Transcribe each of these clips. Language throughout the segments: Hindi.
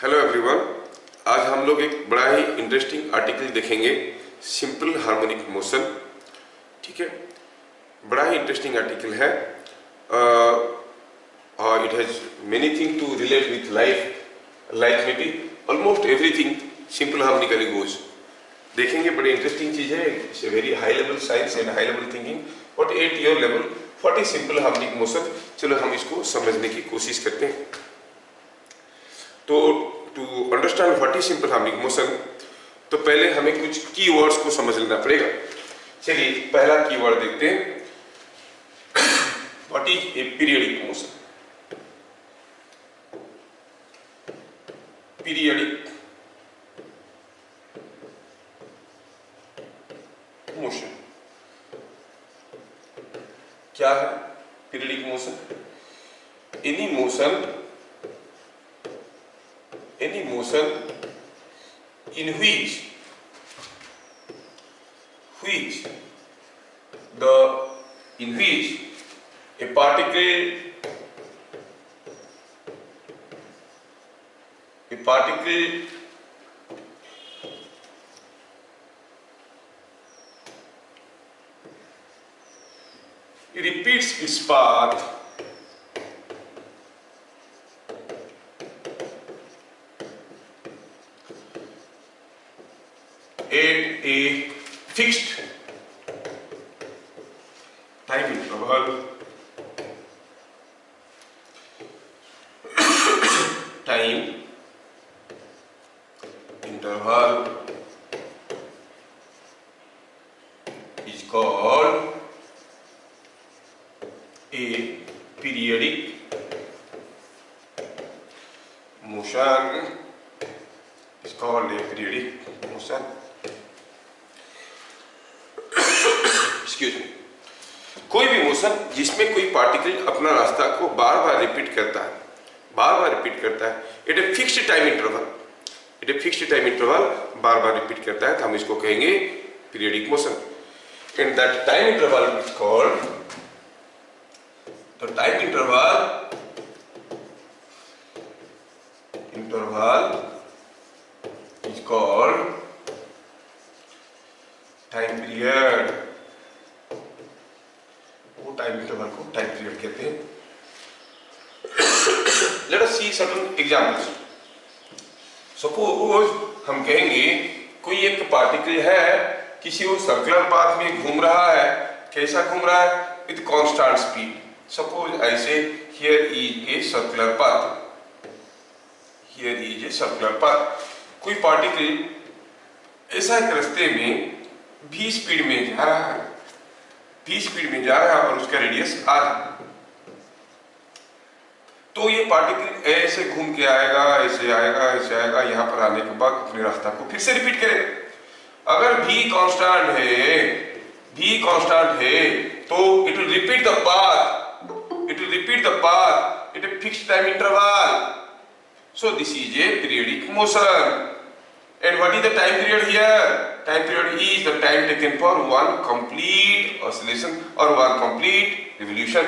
हेलो एवरीवन, आज हम लोग एक बड़ा ही इंटरेस्टिंग आर्टिकल देखेंगे, सिंपल हार्मोनिक मोशन। ठीक है, बड़ा ही इंटरेस्टिंग आर्टिकल है और it has many thing to relate with life में भी almost everything simple harmonically goes. देखेंगे, बड़ी इंटरेस्टिंग चीज है। It's a very high level science and high level thinking, but at your level what is simple harmonic motion. चलो हम इसको समझने की कोशिश करते हैं। तो to understand what is simple harmonic motion, तो पहले हमें कुछ कीवर्ड्स को समझ लेना पड़ेगा। चलिए पहला कीवर्ड देखते हैं, what is a periodic motion. Periodic motion क्या है? Periodic motion any motion in which a particle repeats its path at a fixed time interval is called a periodic motion. Is called a periodic motion. Excuse me. कोई भी मोशन जिसमें कोई पार्टिकल अपना रास्ता को बार बार रिपीट करता है, at a fixed time interval बार बार रिपीट करता है, तो हम इसको कहेंगे periodic motion. And that time interval is called, the time interval is called time period. वो टाइम इंटरवल को टाइम पीरियड कहते हैं। Let us see certain examples. Suppose हम कहेंगे कोई एक पार्टिकल है, किसी वो सर्कुलर पाथ में घूम रहा है। कैसा घूम रहा है? With constant speed. सपोज ऐसे, here is a circular path, कोई पार्टिकल ऐसा एक रास्ते में v स्पीड में जा रहा है, और उसका रेडियस r है। तो ये पार्टिकल ऐसे घूम के आएगा, ऐसे आएगा, यहाँ पर आने के बाद अपने रास्ता को फिर से रिपीट करेगा। अगर v कांस्टेंट है तो it will repeat the path at a fixed time interval. So this is a periodic motion. And what is the time period here? Time period is the time taken for one complete oscillation or one complete revolution.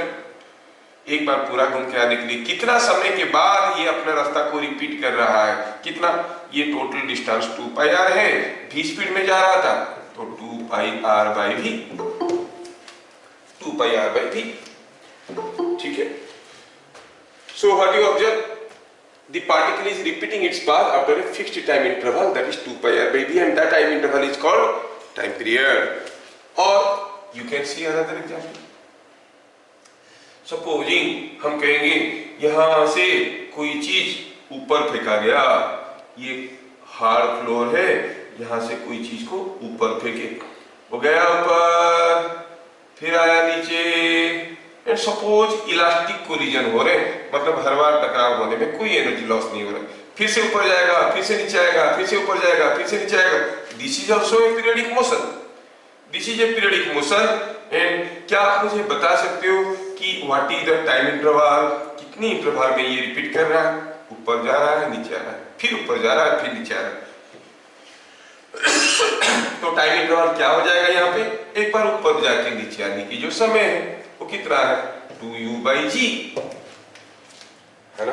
एक बार पूरा घूम के आने के लिए कितना समय के बाद ये अपने रास्ता को रिपीट कर रहा है? कितना? ये टोटल डिस्टेंस 2 पाई आर है, v स्पीड में जा रहा था, तो 2 पाई आर बाई v। ठीक है। So what you observe? The particle is repeating its path after a fixed time interval, that is 2 pi r by v, and that time interval is called time period. Or you can see another example. Supposing हम कहेंगे यहाँ से कोई चीज ऊपर फेंका गया, ये हार्ड फ्लोर है, यहाँ से कोई चीज को ऊपर फेंके, वो गया ऊपर, फिर आया नीचे। एंड सपोज इलास्टिक कोलिजन हो रहे, मतलब हर बार टकराव होने में कोई एनर्जी लॉस नहीं हो रहा, फिर से ऊपर जाएगा, फिर से नीचे आएगा, फिर से ऊपर जाएगा, फिर से नीचे आएगा। This is also a periodic motion. And क्या आप मुझे बता सकते हो कि what is the time interval? कितनी इंटरवल में ये रिपीट कर रहा है? ऊपर जा रहा है, नीचे आ रहा है, फिर ऊपर जा रहा है, फिर नीचे आ रहा है। तो टाइम इंटरवल क्या हो जाएगा यहाँ पे? एक बार ऊपर जाके नीचे आने की जो समय है वो कितना है? 2u/g, है ना?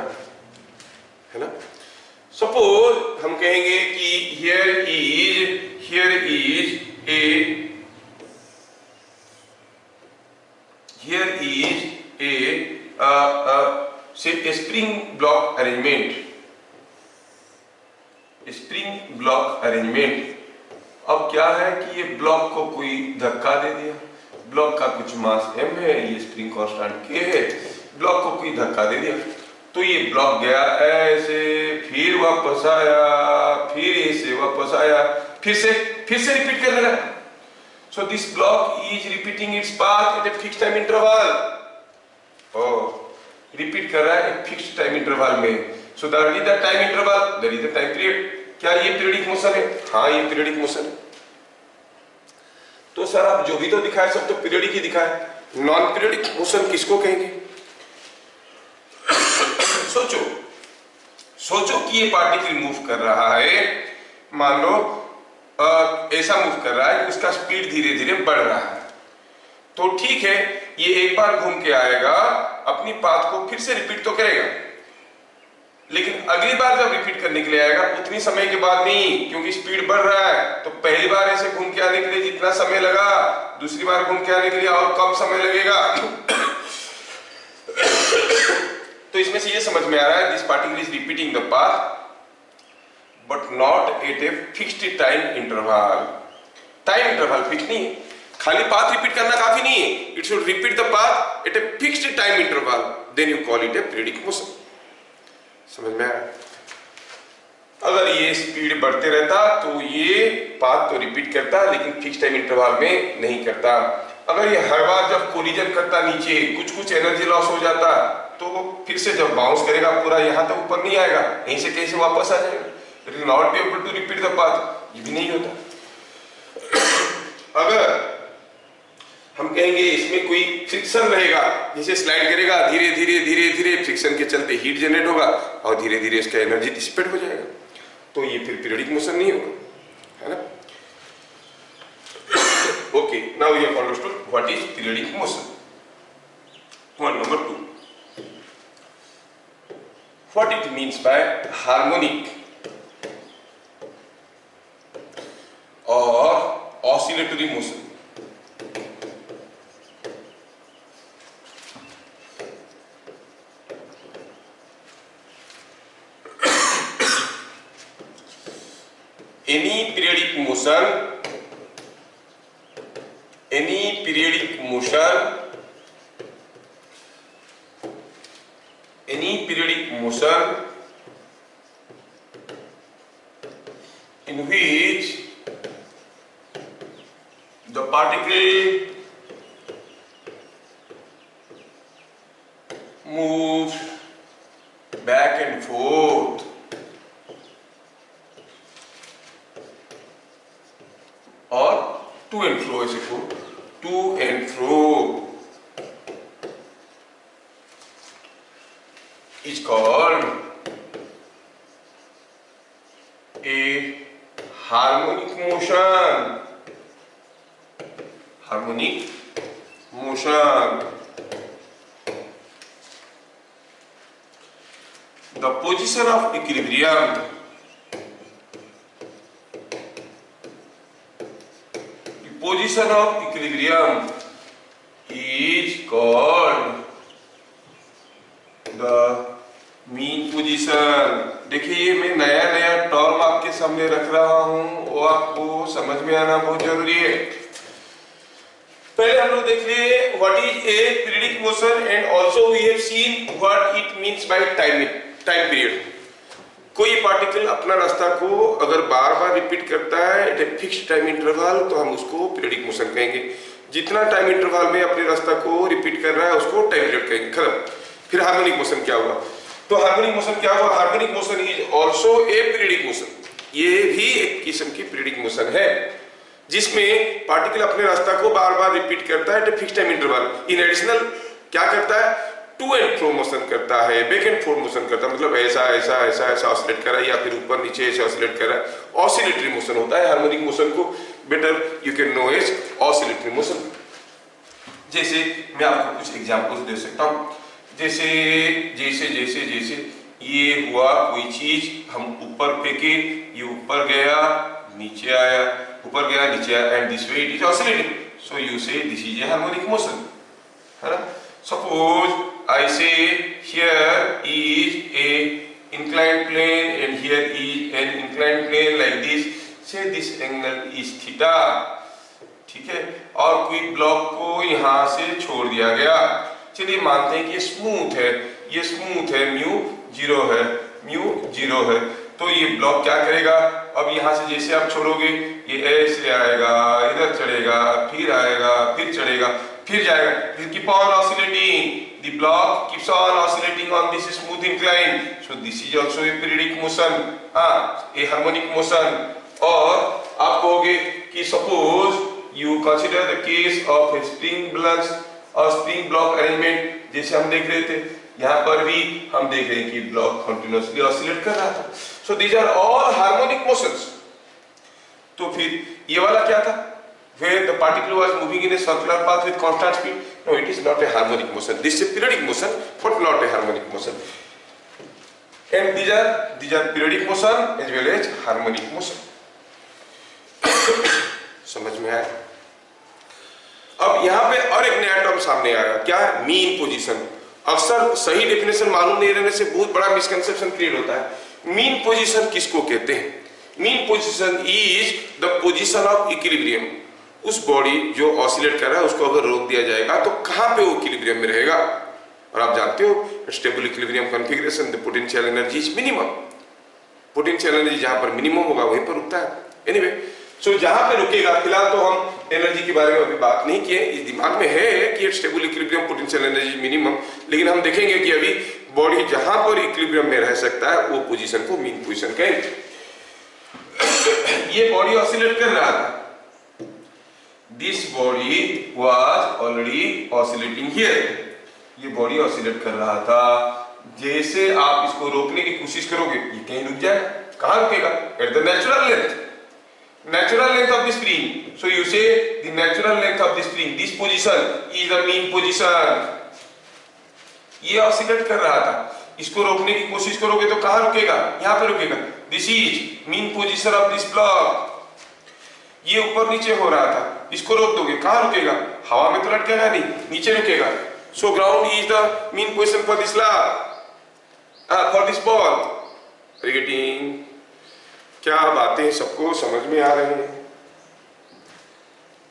सपोज हम कहेंगे कि here is a say a spring block arrangement. अब क्या है कि ये ब्लॉक को कोई धक्का दे दिया, ब्लॉक का कुछ मास m है, ये स्प्रिंग कांस्टेंट k है, ब्लॉक को कोई धक्का दे दिया तो ये ब्लॉक गया ऐसे, फिर वापस आया, फिर ऐसे वापस आया, फिर से रिपीट करने लगा. So this block is repeating its path at a fixed time interval. Repeat कर रहा है एक फिक्स्ड टाइम इंटरवल में. So that is the time interval, that is the time period. क्या ये पीरियडिक मोशन है? हाँ, ये पीरियडिक मोशन है. तो सर आप जो भी तो दिखाए सब तो पीरियडिक ही दिखाए, नॉन पीरियडिक मोशन किसको कहेंगे? सोचो कि ये पार्टिकल मूव कर रहा है, मान लो ऐसा मूव कर रहा है कि उसका स्पीड धीरे धीरे बढ़ रहा है. तो ठीक है, ये एक बार घूम के आएगा, अपनी पाथ को फिर से रिपीट तो करेगा, लेकिन अगली बार जब रिपीट करने के लिए आएगा उतनी समय के बाद नहीं, क्योंकि स्पीड बढ़ रहा है. तो पहली बार ऐसे घूम के आने के लिए जितना समय लगा, दूसरी बार घूम के आने के लिए और कम समय लगेगा. तो इसमें से ये समझ में आ रहा है this particle is repeating the path but not at a fixed time interval. Time interval fix नहीं है, खाली पाथ रिपीट करना काफी नहीं है. It should repeat the path at a fixed time interval, then you call it a periodic motion. समझ में आया? अगर ये स्पीड बढ़ते रहता तो ये पाथ तो रिपीट करता, लेकिन फिक्स टाइम इंटरवल में नहीं करता. अगर ये हर बार जब कोलिजन करता नीचे कुछ एनर्जी लॉस हो जाता, तो फिर से जब बाउंस करेगा पूरा यहाँ तक ऊपर नहीं आएगा, यहीं से कैसे वापस आ जाएगा. It will not be able to repeat the path, ये भी नहीं होता. अगर हम कहेंगे इसमें कोई फ्रिक्शन रहेगा, जैसे स्लाइड करेगा धीरे धीरे फ्रिक्शन के चलते हीट जनरेट होगा और धीरे धीरे इसका एनर्जी डिसिपेट हो जाएगा, तो ये फिर पीरियडिक मोशन नहीं होगा, है ना. Okay, now we have understood what is periodic motion. Point number 2, what it means by harmonic और oscillatory motion. Any periodic motion in which the particle moves back and forth or to and fro, ऐसे को to and fro is called a harmonic motion. The position of equilibrium is called the mean position. देखिए ये मैं नया टर्म आपके सामने रख रहा हूं, वो आपको समझ में आना बहुत जरूरी है. पहले हम लोग देख लिए what is a periodic motion and also we have seen what it means by time period. कोई पार्टिकल अपना रास्ता को अगर बार बार रिपीट करता है at a fixed time interval तो हम उसको पीरियडिक मोशन कहेंगे. जितना टाइम इंटरवल में अपने रास्ता को रिपीट कर रहा है उसको टाइम पीरियड कहेंगे. खत्म. फिर हार्मोनिक मोशन क्या हुआ? तो हार्मोनिक मोशन क्या हुआ? Harmonic motion is also a periodic motion. ये भी एक किस्म की पीरियडिक मोशन है जिसमें पार्टिकल अपने रास्ता को बार बार रिपीट करता है at a fixed time interval. In additional क्या करता है? टू एंड फ्रो मोशन करता है, बैक एंड फोर्थ मोशन करता है, मतलब ऐसा ऑसिलेट कर रहा है या फिर ऊपर नीचे ऐसे ऑसिलेट कर रहा है. ऑसिलेटरी मोशन होता है. हार्मोनिक मोशन को better you can know as oscillatory motion. जैसे मैं आपको कुछ एग्जांपल्स दे सकता हूं. जैसे ये हुआ कोई चीज हम ऊपर फेंके, ये ऊपर गया नीचे आया, ऊपर गया नीचे आया, and this way it is oscillating, so you say this is a harmonic motion, है ना। Suppose I say here is a inclined plane and here is an inclined plane like this, say this angle is theta, ठीक है, और कोई ब्लॉक को यहाँ से छोड़ दिया गया, चलिए मानते हैं कि ये स्मूथ है, ये स्मूथ है, म्यू जीरो है, म्यू जीरो है, तो ये ब्लॉक क्या करेगा, अब यहाँ से जैसे आप छोड़ोगे ये ऐसे आएगा, इधर चढ़ेगा, फिर आएगा, फिर चढ़ेगा, फिर जाएगा, फिर keep on oscillating, the block keeps on oscillating on this smooth incline, so this is also a periodic motion, a harmonic motion। और आप कहोगे कि suppose you consider the case of a spring block arrangement, जैसे हम देख रहे थे, यहाँ पर भी हम देख रहे हैं कि ब्लॉक कंटिन्यूअसली ऑसिलेट कर रहा था, so these are all harmonic motions। तो फिर ये वाला क्या था, where the particle was moving in a circular path with constant speed, no, it is not a harmonic motion, this is a periodic motion but not a harmonic motion, and these are periodic motion as well as harmonic motion। समझ में आया। अब यहाँ पे और एक नया टर्म सामने आया, क्या, मीन पोजीशन। अक्सर सही डेफिनेशन मालूम नहीं रहने से बहुत बड़ा मिसकंसेप्शन क्रिएट होता है। मीन पोजीशन किसको कहते हैं? Mean position is the position of equilibrium. उस बॉडी जो ऑसिलेट कर रहा है उसको अगर रोक दिया जाएगा तो कहां पे वो इक्विलिब्रियम में रहेगा, और आप जानते हो stable equilibrium configuration the potential energy is minimum, potential energy जहां पर मिनिमम होगा वहीं पर रुकता है। एनीवे, सो जहां पे रुकेगा, फिलहाल तो हम एनर्जी के बारे में अभी बात नहीं किए, इस दिमाग में है कि stable equilibrium potential energy minimum, लेकिन हम देखेंगे कि अभी बॉडी जहां पर इक्विलिब्रियम में रह सकता है वो पोजीशन को मीन पोजीशन कहेंगे। ये बॉडी ऑसिलेट कर रहा था, this body was already oscillating here, ये बॉडी ऑसिलेट कर रहा था, जैसे आप इसको रोकने की कोशिश करोगे ये कहीं रुक जाएगा, कहां रुकेगा, at the natural length, natural length of the spring, so you say the natural length of the spring, this position is the mean position। ये ऑसिलेट कर रहा था, इसको रोकने की कोशिश करोगे तो कहां रुकेगा, यहां पे रुकेगा, this is mean position of this block. ये ऊपर नीचे हो रहा था, इसको रोक दोगे कहां रुकेगा, हवा में तो लटकेगा नहीं, नीचे रुकेगा, so ground is the mean position for this for this ball. Getting, क्या बातें सबको समझ में आ रही हैं?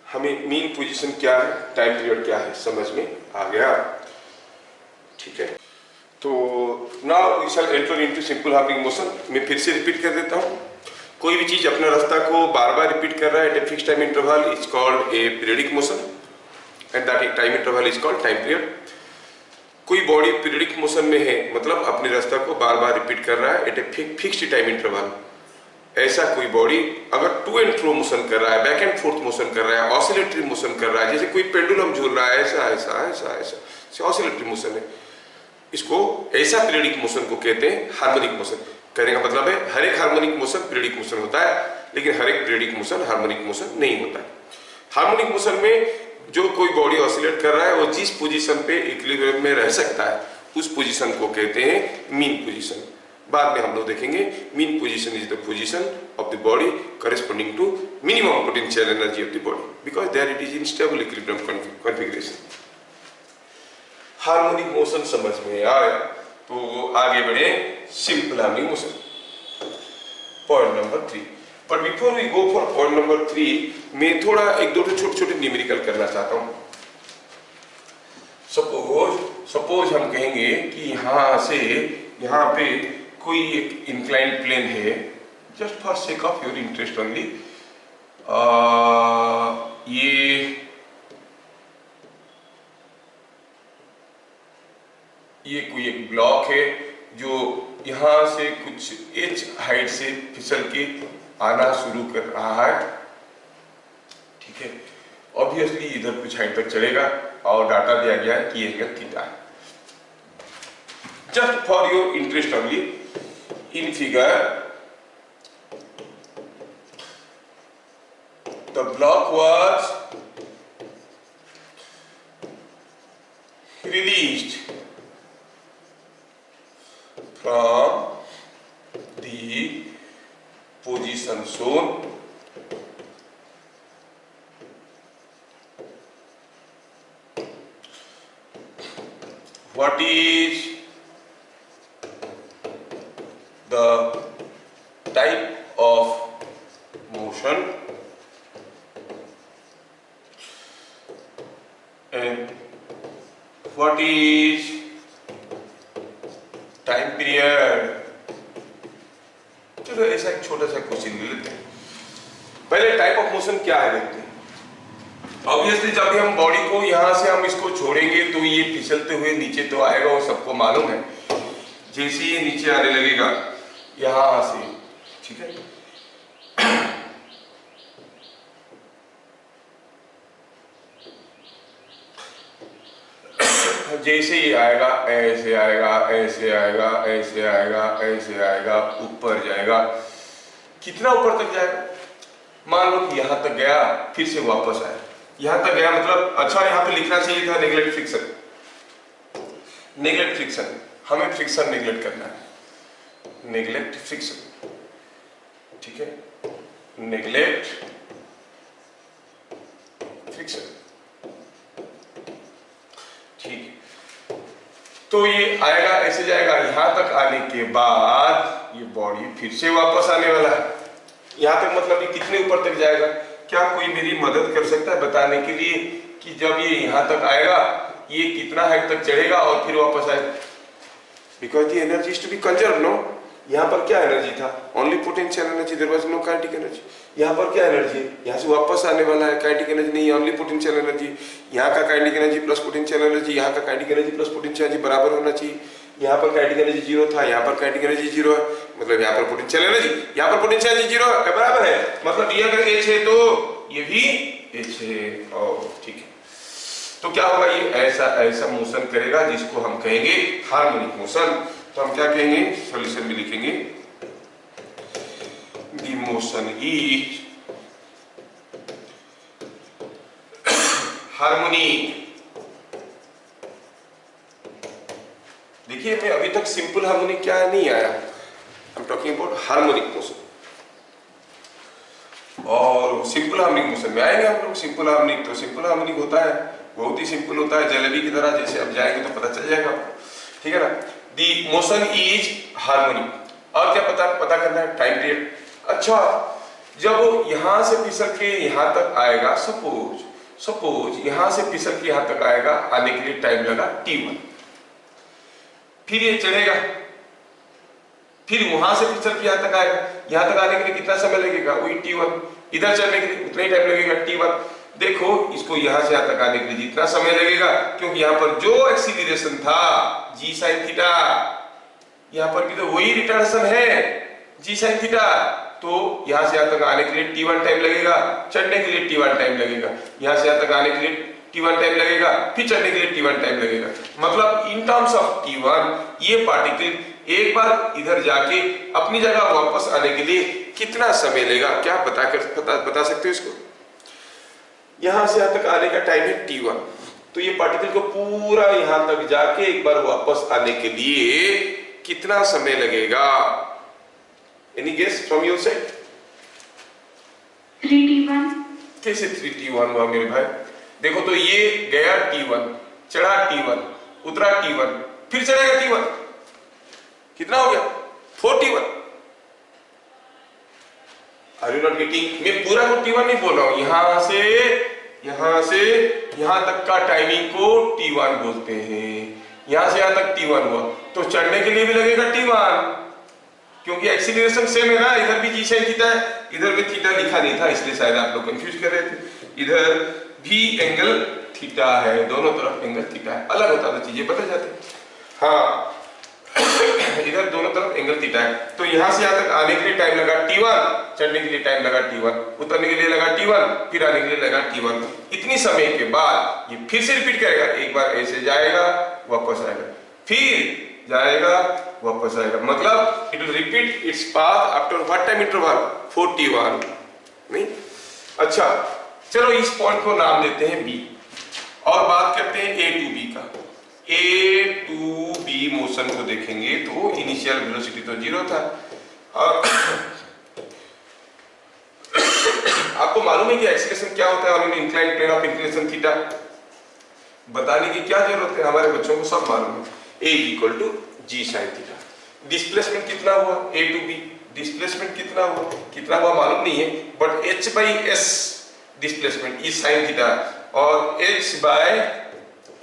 हमें मीन पोजीशन क्या है, टाइम पीरियड क्या है, समझ में आ गया, ठीक है। तो now we shall enter into simple harmonic motion. मैं फिर से रिपीट कर देता हूँ, कोई भी चीज अपने रास्ता को बार बार रिपीट कर रहा है at a fix time interval is called a periodic motion, and that time interval is called time period. कोई बॉडी पीरियडिक मोशन में है, मतलब अपने रास्ता को बार बार रिपीट कर रहा है at a fixed time interval. ऐसा कोई बॉडी अगर टू एंड फ्रो मोशन कर रहा है, बैक एंड फोर्थ मोशन कर रहा है, ऑसिलेटरी मोशन कर रहा है, जैसे कोई पेंडुलम झूल रहा है, ऐसा ऐसा ऐसा ऐसा ऑसिलेटरी मोशन है, इसको ऐसा पीरियडिक मोशन को कहते हैं हार्मोनिक मोशन। कहने का मतलब है हर एक हार्मोनिक मोशन पीरियडिक मोशन होता है, लेकिन हर एक पीरियडिक मोशन हार्मोनिक मोशन नहीं होता है। हार्मोनिक मोशन में जो कोई बॉडी ऑसिलेट कर रहा है वो जिस पोजीशन पे इक्विलिब्रियम में रह सकता है उस पोजीशन को कहते हैं मीन पोजीशन। बाद में हम लोग देखेंगे mean position is the position of the body corresponding to minimum potential energy of the body, because there it is in stable equilibrium configuration. Harmonic motion समझ में आया तो आगे बढ़े simple harmonic motion, point number 3। But before we go for point number 3, मैं थोड़ा एक दो छोटे छोटे न्यूमेरिकल करना चाहता हूं। सपोज हम कहेंगे कि यहां से यहां पे कोई एक इंक्लाइंड प्लेन है, just for sake of your interest only, ये कोई एक ब्लॉक है जो यहां से कुछ h हाइट से फिसल के आना शुरू कर रहा है, ठीक है। ऑब्वियसली इधर कुछ हाइट तक चलेगा और डाटा दिया गया है कि ये एंगल थीटा है। Just for your interest only, in figure the block was released from position shown, what is the type of motion and what is time period. चलो ऐसा एक छोटा सा क्वेश्चन ले लेते हैं। पहले टाइप ऑफ मोशन क्या है देखते हैं। ऑब्वियसली जब भी हम बॉडी को यहां से हम इसको छोड़ेंगे तो ये फिसलते हुए नीचे तो आएगा, वो सबको मालूम है। जैसे ये नीचे आने लगेगा यहां से, ठीक है, जैसे ही आएगा ऐसे आएगा, ऐसे आएगा, ऐसे आएगा, ऐसे आएगा, ऊपर जाएगा। कितना ऊपर तक जाएगा? मान लो कि यहां तक गया, फिर से वापस आया। यहां तक गया मतलब, अच्छा यहां पे लिखना चाहिए था नेगलेक्ट फ्रिक्शन। नेगलेक्ट फ्रिक्शन, हमें फ्रिक्शन नेगलेक्ट करना है। नेगलेक्ट फ्रिक्शन, ठीक है, नेगलेक्ट फ्रिक्शन, ठीक। तो ये आएगा, ऐसे जाएगा, यहां तक आने के बाद ये बॉडी फिर से वापस आने वाला है। यहां तक मतलब ये कितने ऊपर तक जाएगा? क्या कोई मेरी मदद कर सकता है बताने के लिए कि जब ये यहां तक आएगा ये कितना हाइट तक चढ़ेगा और फिर वापस आएगा? Because the energy is to be conserve, no. यहाँ पर क्या एनर्जी था? Only potential energy, there was no kinetic energy. यहाँ पर क्या एनर्जी है? यहाँ से वापस आने वाला है, काइनेटिक एनर्जी नहीं, ओनली पोटेंशियल एनर्जी। यहाँ का kinetic energy plus potential energy, यहाँ का kinetic energy plus potential energy बराबर होना चाहिए। यहाँ पर काइनेटिक एनर्जी जीरो था, यहाँ पर काइनेटिक एनर्जी जीरो है, मतलब यहाँ पर पोटेंशियल एनर्जी, यहाँ पर पोटेंशियल एनर्जी जीरो है, बराबर है। मतलब ये अगर एच है तो ये भी एच है, और ठीक है। तो क्या होगा? ये ऐसा ऐसा मोशन करेगा जिसको हम कहेंगे हार्मोनिक मोशन। तो हम क्या कहेंगे? सॉल्यूशन में लिखेंगे द मोशन इज हार्मोनिक। देखिए मैं अभी तक सिंपल हार्मोनिक क्या नहीं आया, I am talking about harmonic motion. और सिंपल हार्मोनिक मोशन में आएंगे हम लोग। सिंपल हार्मोनिक, तो सिंपल हार्मोनिक होता है, बहुत ही सिंपल होता है, जलेबी की तरह। जैसे अब जाएंगे तो पता चल जाएगा आपको, ठीक है ना। दी मोशन इज हार्मोनिक। और क्या पता करना है? Time period. अच्छा, जब यहां से फिसल के यहां तक आएगा, सपोज यहां से फिसल के यहां तक आएगा, आने के लिए टाइम लगा t1। फिर ये चढ़ेगा, फिर वहां से फिसल के यहां तक आएगा, यहां तक आने के लिए कितना समय लगेगा? वही t1। इधर चढ़ने के लिए उतना ही टाइम लगेगा t1। देखो इसको यहां से यहां तक आने के लिए जितना समय लगेगा, क्योंकि यहां पर जो एक्सीलरेशन था जी साइन थीटा, यहां पर भी तो वही रिटर्डेशन है जी साइन थीटा। तो यहां से यहां तक आने के लिए t1 टाइम लगेगा, चढ़ने के लिए t1 टाइम लगेगा, यहां से यहां तक आने के लिए t1 टाइम लगेगा, फिर चढ़ने के लिए t1 टाइम लगेगा। मतलब इन टर्म्स ऑफ t1 ये पार्टिकल एक बार इधर जाके अपनी जगह वापस आने के लिए कितना समय लेगा? क्या बता सकते हो इसको? यहां से यहां तक आने का टाइम है t1, तो ये पार्टिकल को पूरा यहां तक जाके एक बार वापस आने के लिए कितना समय लगेगा? Any guess from your side? 3t1। कैसे 3t1 हुआ मेरे भाई? देखो तो ये गया t1, चढ़ा t1, उतरा t1, फिर चढ़ेगा t1, कितना हो गया? 4t1। Are you not getting? मैं पूरा को t1 नहीं बोल रहा हूं, यहां से यहां तक का टाइमिंग को t1 बोलते हैं। यहां से यहां तक t1 हुआ, तो चढ़ने के लिए भी लगेगा t1, क्योंकि एक्सीलरेशन सेम है ना। इधर भी जी साइन थीटा है, इधर भी थीटा लिखा नहीं था, इसलिए शायद आप लोग कंफ्यूज कर रहे थे। इधर भी एंगल थीटा है, दोनों तरफ एंगल थीटा है, अलग होता तो चीजें बदल जाती। हाँ इधर दोनों तरफ एंगल थीटा है, तो यहां से यहां तक आने के लिए टाइम लगा t1, चढ़ने के लिए टाइम लगा t1, उतरने के लिए लगा t1, फिर आने के लिए लगा t1। इतनी समय के बाद ये फिर से रिपीट करेगा, एक बार ऐसे जाएगा वापस आएगा, फिर जाएगा वापस आएगा, मतलब it will repeat its path after what time interval? 41। नहीं? अच्छा चलो इस पॉइंट को नाम देते हैं B और बात करते हैं A to B का। A to B मोशन को देखेंगे तो इनिशियल वेलोसिटी तो 0 था, और मालूम है कि एक्सीलरेशन क्या होता है on an inclined plane of inclination theta? बताने की क्या जरूरत है, हमारे बच्चों को सब मालूम है। A equal to g sine theta. Displacement कितना हुआ A टू B, डिस्प्लेसमेंट कितना हुआ मालूम नहीं है, but h by S displacement is sine theta और h by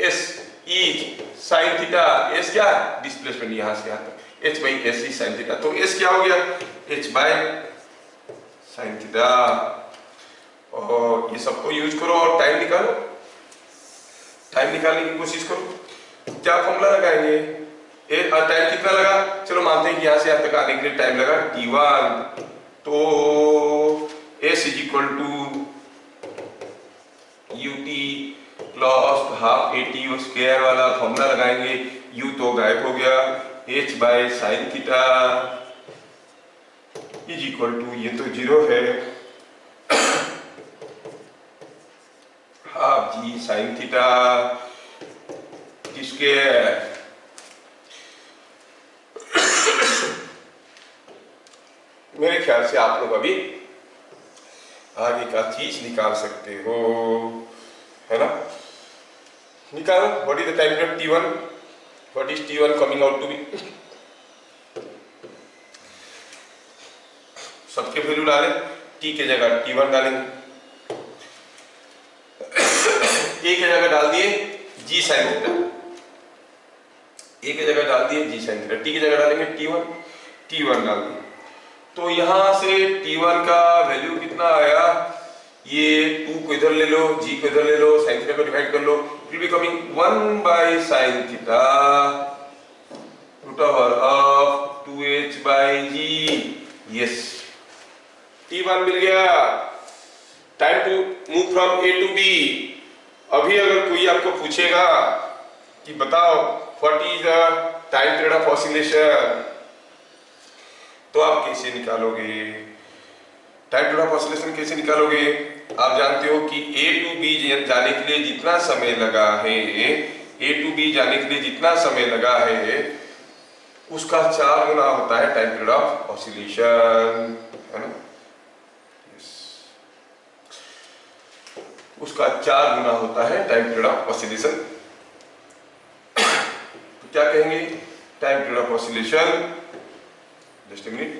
S is sine theta. s क्या है? डिस्प्लेसमेंट यहां से यहां तक, h by S is sine theta. तो s क्या हो गया? h by sine theta. और ये सबको यूज करो और टाइम निकालो, टाइम निकालने की कोशिश करो। क्या फॉर्मूला लगाएंगे? टाइम कितना लगा? चलो मानते हैं कि यहां से यहां तक आने के लिए टाइम लगा t1, तो s is equal to ut plus half at square वाला फॉर्मूला लगाएंगे। u तो गायब हो गया, h by sine theta is equal to, ये तो जीरो है, half g sine theta square. मेरे ख्याल से आप लोग अभी आगे का चीज निकाल सकते हो, है ना? निकालो। What is the time period t1? What is t1 coming out to be? सबके वैल्यू डालें, t के जगह t1 डालेंगे, a के जगह डाल दिए g साइन थीटा, a के जगह डाल दिए g साइन थीटा, t की जगह डालेंगे t1 डाल दिए। तो यहां से t1 का वैल्यू कितना आया? ये 2 को इधर ले लो, g को इधर ले लो, साइन थीटा को डिवाइड कर लो, it will be coming 1 by sine theta root over of 2h by g। Yes, t1 मिल गया। Time to move from a to b। अभी अगर कोई आपको पूछेगा कि बताओ what is the time period of oscillation, तो आप कैसे निकालोगे? टाइम पीरियड ऑफ ऑसिलेशन कैसे निकालोगे? आप जानते हो कि A टू B जाने के लिए जितना समय लगा है, A टू B जाने के लिए जितना समय लगा है उसका 4 गुना होता है टाइम पीरियड ऑफ ऑसिलेशन, है ना? उसका 4 गुना होता है टाइम पीरियड ऑफ ऑसिलेशन। तो क्या कहेंगे? Time period of oscillation, just a minute,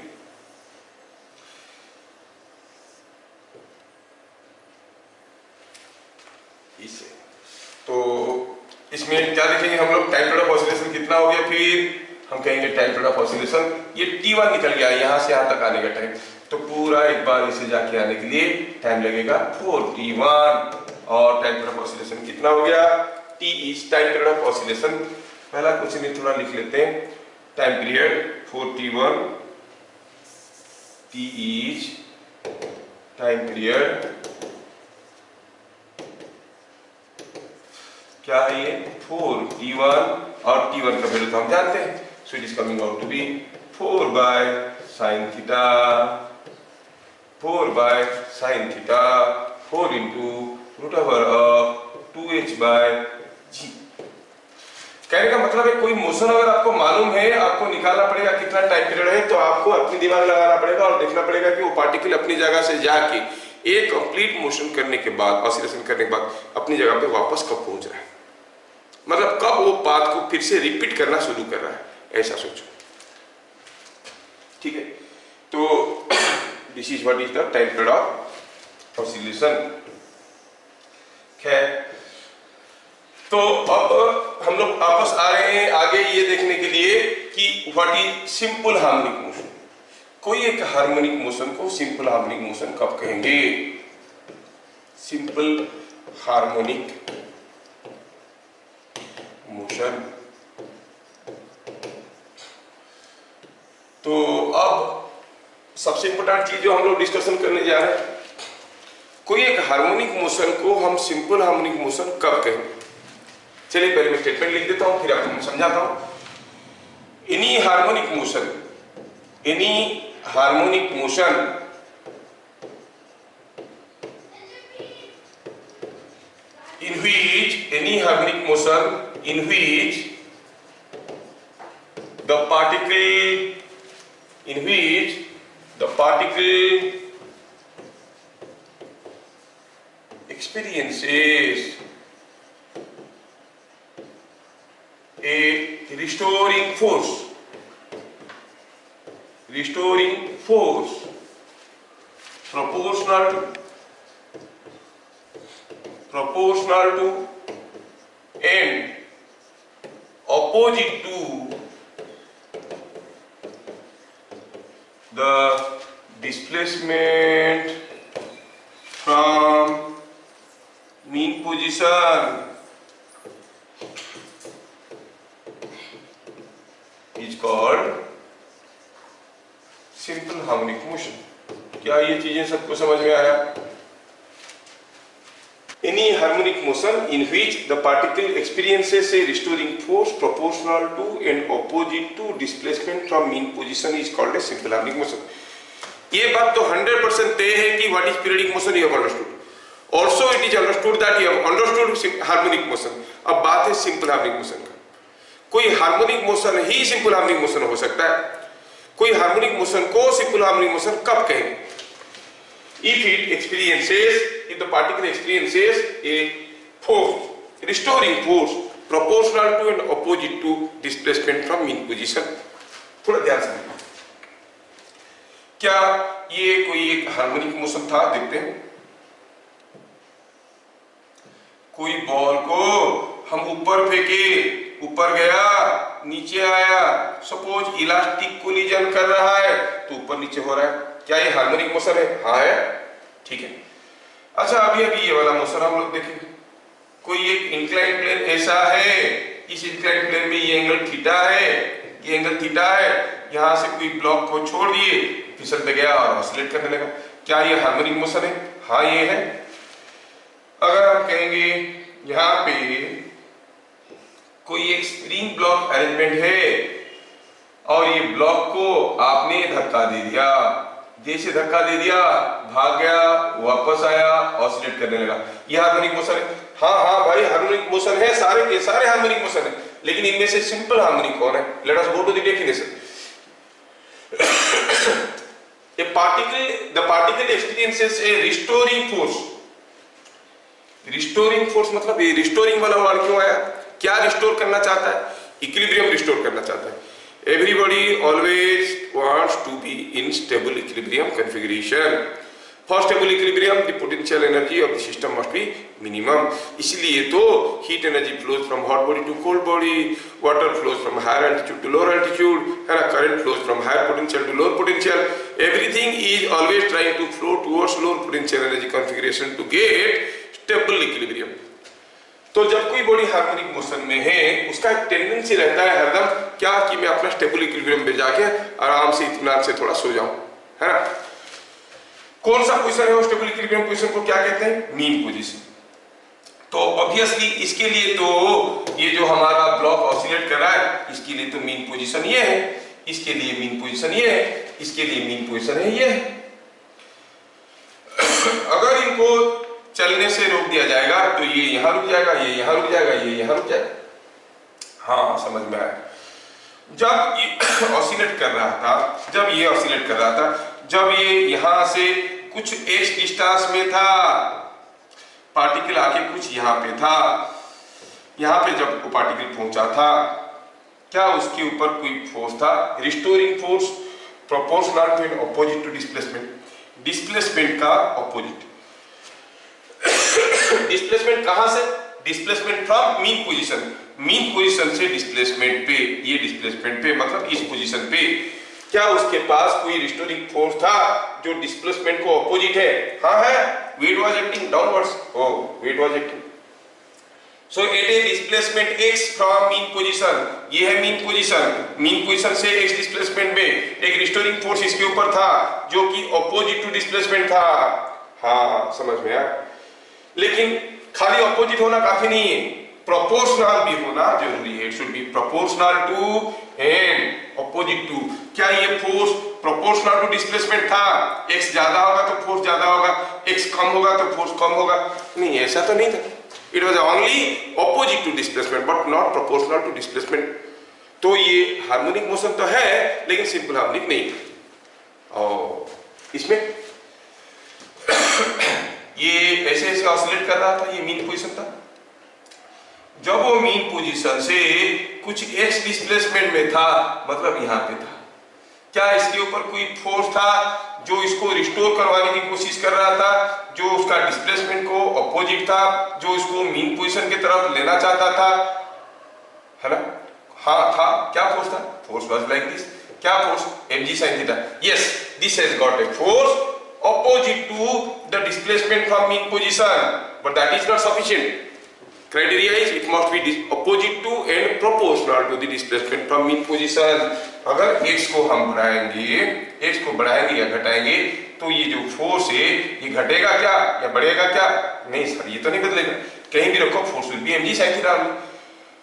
इसे तो इसमें क्या देखेंगे हम लोग? टाइम पीरियड ऑफ ऑसिलेशन कितना हो गया? फिर हम कहेंगे टाइम पीरियड ऑफ ऑसिलेशन, ये t1 निकल गया, यहां से यहां तक आने का टाइम, तो पूरा एक बार इसे जाके आने के लिए टाइम लगेगा 4t1। और टाइम पीरियड ऑफ ऑसिलेशन कितना हो गया? t is time period of oscillation. पहला क्वेश्चन में थोड़ा लिख लेते हैं, time period 4t1, t is time period, क्या है ये? 4t1 और t1 का वैल्यू तो हम जानते हैं, so it is coming out to be 4 by sine theta, 4 by sine theta 4 into root over of 2h by g। कहने का मतलब है कोई मोशन अगर आपको मालूम है, आपको निकालना पड़ेगा कितना टाइम पीरियड है, तो आपको अपनी दिमाग लगाना पड़ेगा और देखना पड़ेगा कि वो पार्टिकल अपनी जगह से जाके एक कंप्लीट मोशन करने के बाद, ऑसिलेशन करने के बाद अपनी जगह पे वापस कब पहुंच रहा है, मतलब कब वो पाथ को फिर से रिपीट करना शुरू कर रहा है, ऐसा सोचो। ठीक है, तो this is what is the time period of oscillation. खैर, तो अब हम लोग वापस आ रहे हैं आगे ये देखने के लिए कि what is simple harmonic motion. कोई एक हार्मोनिक मोशन को सिंपल हार्मोनिक मोशन कब कहेंगे? Simple harmonic motion. तो अब सबसे इंपॉर्टेंट चीज जो हम लोग डिस्कशन करने जा रहे हैं, कोई एक हार्मोनिक मोशन को हम सिंपल हार्मोनिक मोशन कब कहेंगे? चलिए पहले मैं स्टेटमेंट लिख देता हूं, फिर आपको मैं समझाता हूं। Any harmonic motion, any harmonic motion in which any harmonic motion in which the particle experiences a restoring force proportional to and opposite to the displacement from mean position is called simple harmonic motion. क्या ये चीजें सबको समझ में आया? Any harmonic motion in which the particle experiences a restoring force proportional to and opposite to displacement from mean position is called a simple harmonic motion. ये बात तो 100% तय है कि what is periodic motion you have understood. Also it is understood that you have understood harmonic motion. अब बात है simple harmonic motion का. कोई हार्मोनिक मोशन ही सिंपल हार्मोनिक मोशन हो सकता है. कोई हार्मोनिक मोशन को सिंपल हार्मोनिक मोशन कब कहेंगे? If the particle experiences a force, restoring force proportional to and opposite to displacement from mean position. थोड़ा ध्यान से क्या ये कोई एक हार्मोनिक मोशन था? देखते हैं. कोई बॉल को हम ऊपर फेंके, ऊपर गया, नीचे आया. सपोज इलास्टिक कोलिजन कर रहा है तो ऊपर नीचे हो रहा है. क्या ये हार्मोनिक मोशन है? हाँ है. ठीक है. अच्छा, अभी ये वाला मोशन हम लोग देखेंगे. कोई एक इंक्लाइन प्लेन ऐसा है, इस इंक्लाइन प्लेन में ये एंगल थीटा है, ये एंगल थीटा है. यहां से कोई ब्लॉक को छोड़ दिए, फिसलते गया और ऑसिलेट करने लगा. क्या ये हार्मोनिक मोशन है? हाँ ये है. अगर हम कहेंगे यहाँ पे कोई एक स्प्रिंग ब्लॉक अरेंजमेंट है और ये ब्लॉक को आपने धक्का दे दिया, जैसे धक्का दे दिया भाग गया, वापस आया, ऑसिलेट करने लगा. ये हार्मोनिक मोशन है. हाँ भाई हार्मोनिक मोशन है, सारे के सारे हार्मोनिक मोशन है. लेकिन इनमें से सिंपल हार्मोनिक कौन है? Let us go to the definition. The particle experiences a restoring force. Restoring force मतलब ये रिस्टोरिंग वाला वर्ड क्यों आया? क्या रिस्टोर करना चाहता है? इक्विलिब्रियम रिस्टोर करना चाहता है. Everybody always wants to be in stable equilibrium configuration. For stable equilibrium the potential energy of the system must be minimum. इसलिए तो heat energy flows from hot body to cold body, water flows from higher altitude to lower altitude, है ना, current flows from higher potential to lower potential. Everything is always trying to flow towards lower potential energy configuration to get stable equilibrium. तो जब कोई बॉडी हार्मोनिक मोशन में है, उसका एक टेंडेंसी रहता है हरदम क्या कि मैं अपना स्टेबल इक्विलिब्रियम पे जाके आराम से इत्मीनान से थोड़ा सो जाऊं, है ना. कौन सा पोजीशन है? स्टेबल इक्विलिब्रियम पोजीशन को क्या कहते हैं? Mean position. तो ऑब्वियसली इसके लिए तो ये जो हमारा ब्लॉक ऑसिलेट कर रहा है, इसके लिए तो मीन पोजीशन ये है, इसके लिए मीन पोजीशन ये है, इसके लिए मीन पोजीशन है ये. अगर इनको चलने से रोक दिया जाएगा तो ये यहां रुक जाएगा, ये यहां रुक जाएगा, ये यहां रुक जाएगा. हाँ समझ में आया. जब ये ऑसिलेट कर रहा था, जब ये ऑसिलेट कर रहा था, जब ये यहां से कुछ x डिस्टेंस में था, पार्टिकल आके कुछ यहां पे था, यहां पे जब वो पार्टिकल पहुंचा था, क्या उसके ऊपर कोई फोर्स था? Restoring force proportional to and opposite to displacement. Displacement का ऑपोजिट. डिस्प्लेसमेंट कहां से? Displacement from mean position. Mean position से डिस्प्लेसमेंट पे, ये डिस्प्लेसमेंट पे मतलब इस पोजीशन पे. क्या उसके पास कोई रिस्टोरिंग फोर्स था जो डिस्प्लेसमेंट को ऑपोजिट है? हाँ है. Wait was acting downwards. Wait was acting. So it is displacement x from mean position. ये है मीन पोजीशन. मीन पोजीशन से x डिस्प्लेसमेंट में एक रिस्टोरिंग फोर्स इसके ऊपर था जो कि ऑपोजिट टू डिस्प्लेसमेंट था. हाँ समझ में आया. लेकिन खाली ऑपोजिट होना काफी नहीं है, प्रोपोर्शनल भी होना जरूरी है. It should be proportional to and opposite to. क्या ये फोर्स प्रोपोर्शनल टू डिस्प्लेसमेंट था? x ज्यादा होगा तो फोर्स ज्यादा होगा, x कम होगा तो फोर्स कम होगा? नहीं, ऐसा तो नहीं था. It was only opposite to displacement but not proportional to displacement. तो ये हार्मोनिक मोशन तो है लेकिन सिंपल हार्मोनिक नहीं. और इसमें ये ऐसे ऑसिलेट कर रहा था, ये मीन पोजीशन था। जब वो मीन पोजीशन से कुछ x डिस्प्लेसमेंट में था, मतलब यहाँ पे था, क्या इसके ऊपर कोई फोर्स था जो इसको रिस्टोर करवाने की कोशिश कर रहा था, जो उसका डिस्प्लेसमेंट को अपोजिट था, जो इसको मीन पोजीशन की तरफ लेना चाहता था, है ना? हाँ था। क्या फोर्स था? Force was like this. क्या force? mg sin theta. Yes, this has got a force opposite to the displacement from mean position, but that is not sufficient. Criteria is it must be opposite to and proportional to the displacement from mean position. अगर x को हम बढ़ाएंगे, x को बढ़ाएंगे या घटाएंगे, तो ये जो फोर्स है ये घटेगा क्या या बढ़ेगा क्या? नहीं सर, ये तो नहीं बदलेगा। कहीं भी रखो force will be mg sin theta.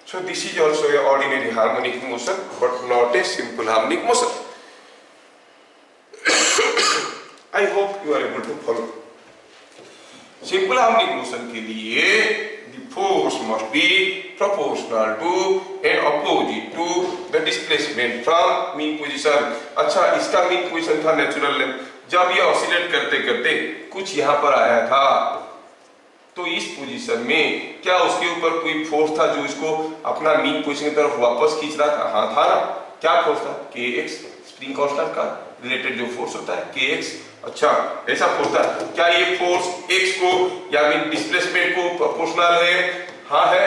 So this is also a ordinary harmonic motion, but not a simple harmonic motion. I hope you are able to follow. Simple harmonic motion के लिए the force must be proportional to and opposite to the displacement from mean position. अच्छा, इसका mean position था natural length। जब ये ऑसिलेट करते करते कुछ यहाँ पर आया था, तो इस पोजीशन में क्या उसके ऊपर कोई फोर्स था जो इसको अपना मीन पोजीशन की तरफ वापस खींच रहा था? हाँ था ना। क्या फोर्स था? kx, स्प्रिंग कांस्टेंट का रिलेटेड जो फोर्स होता है kx। अच्छा, ऐसा फोर्स था। क्या ये फोर्स x को या मीन डिस्प्लेसमेंट को प्रोपोर्शनल है? हाँ है,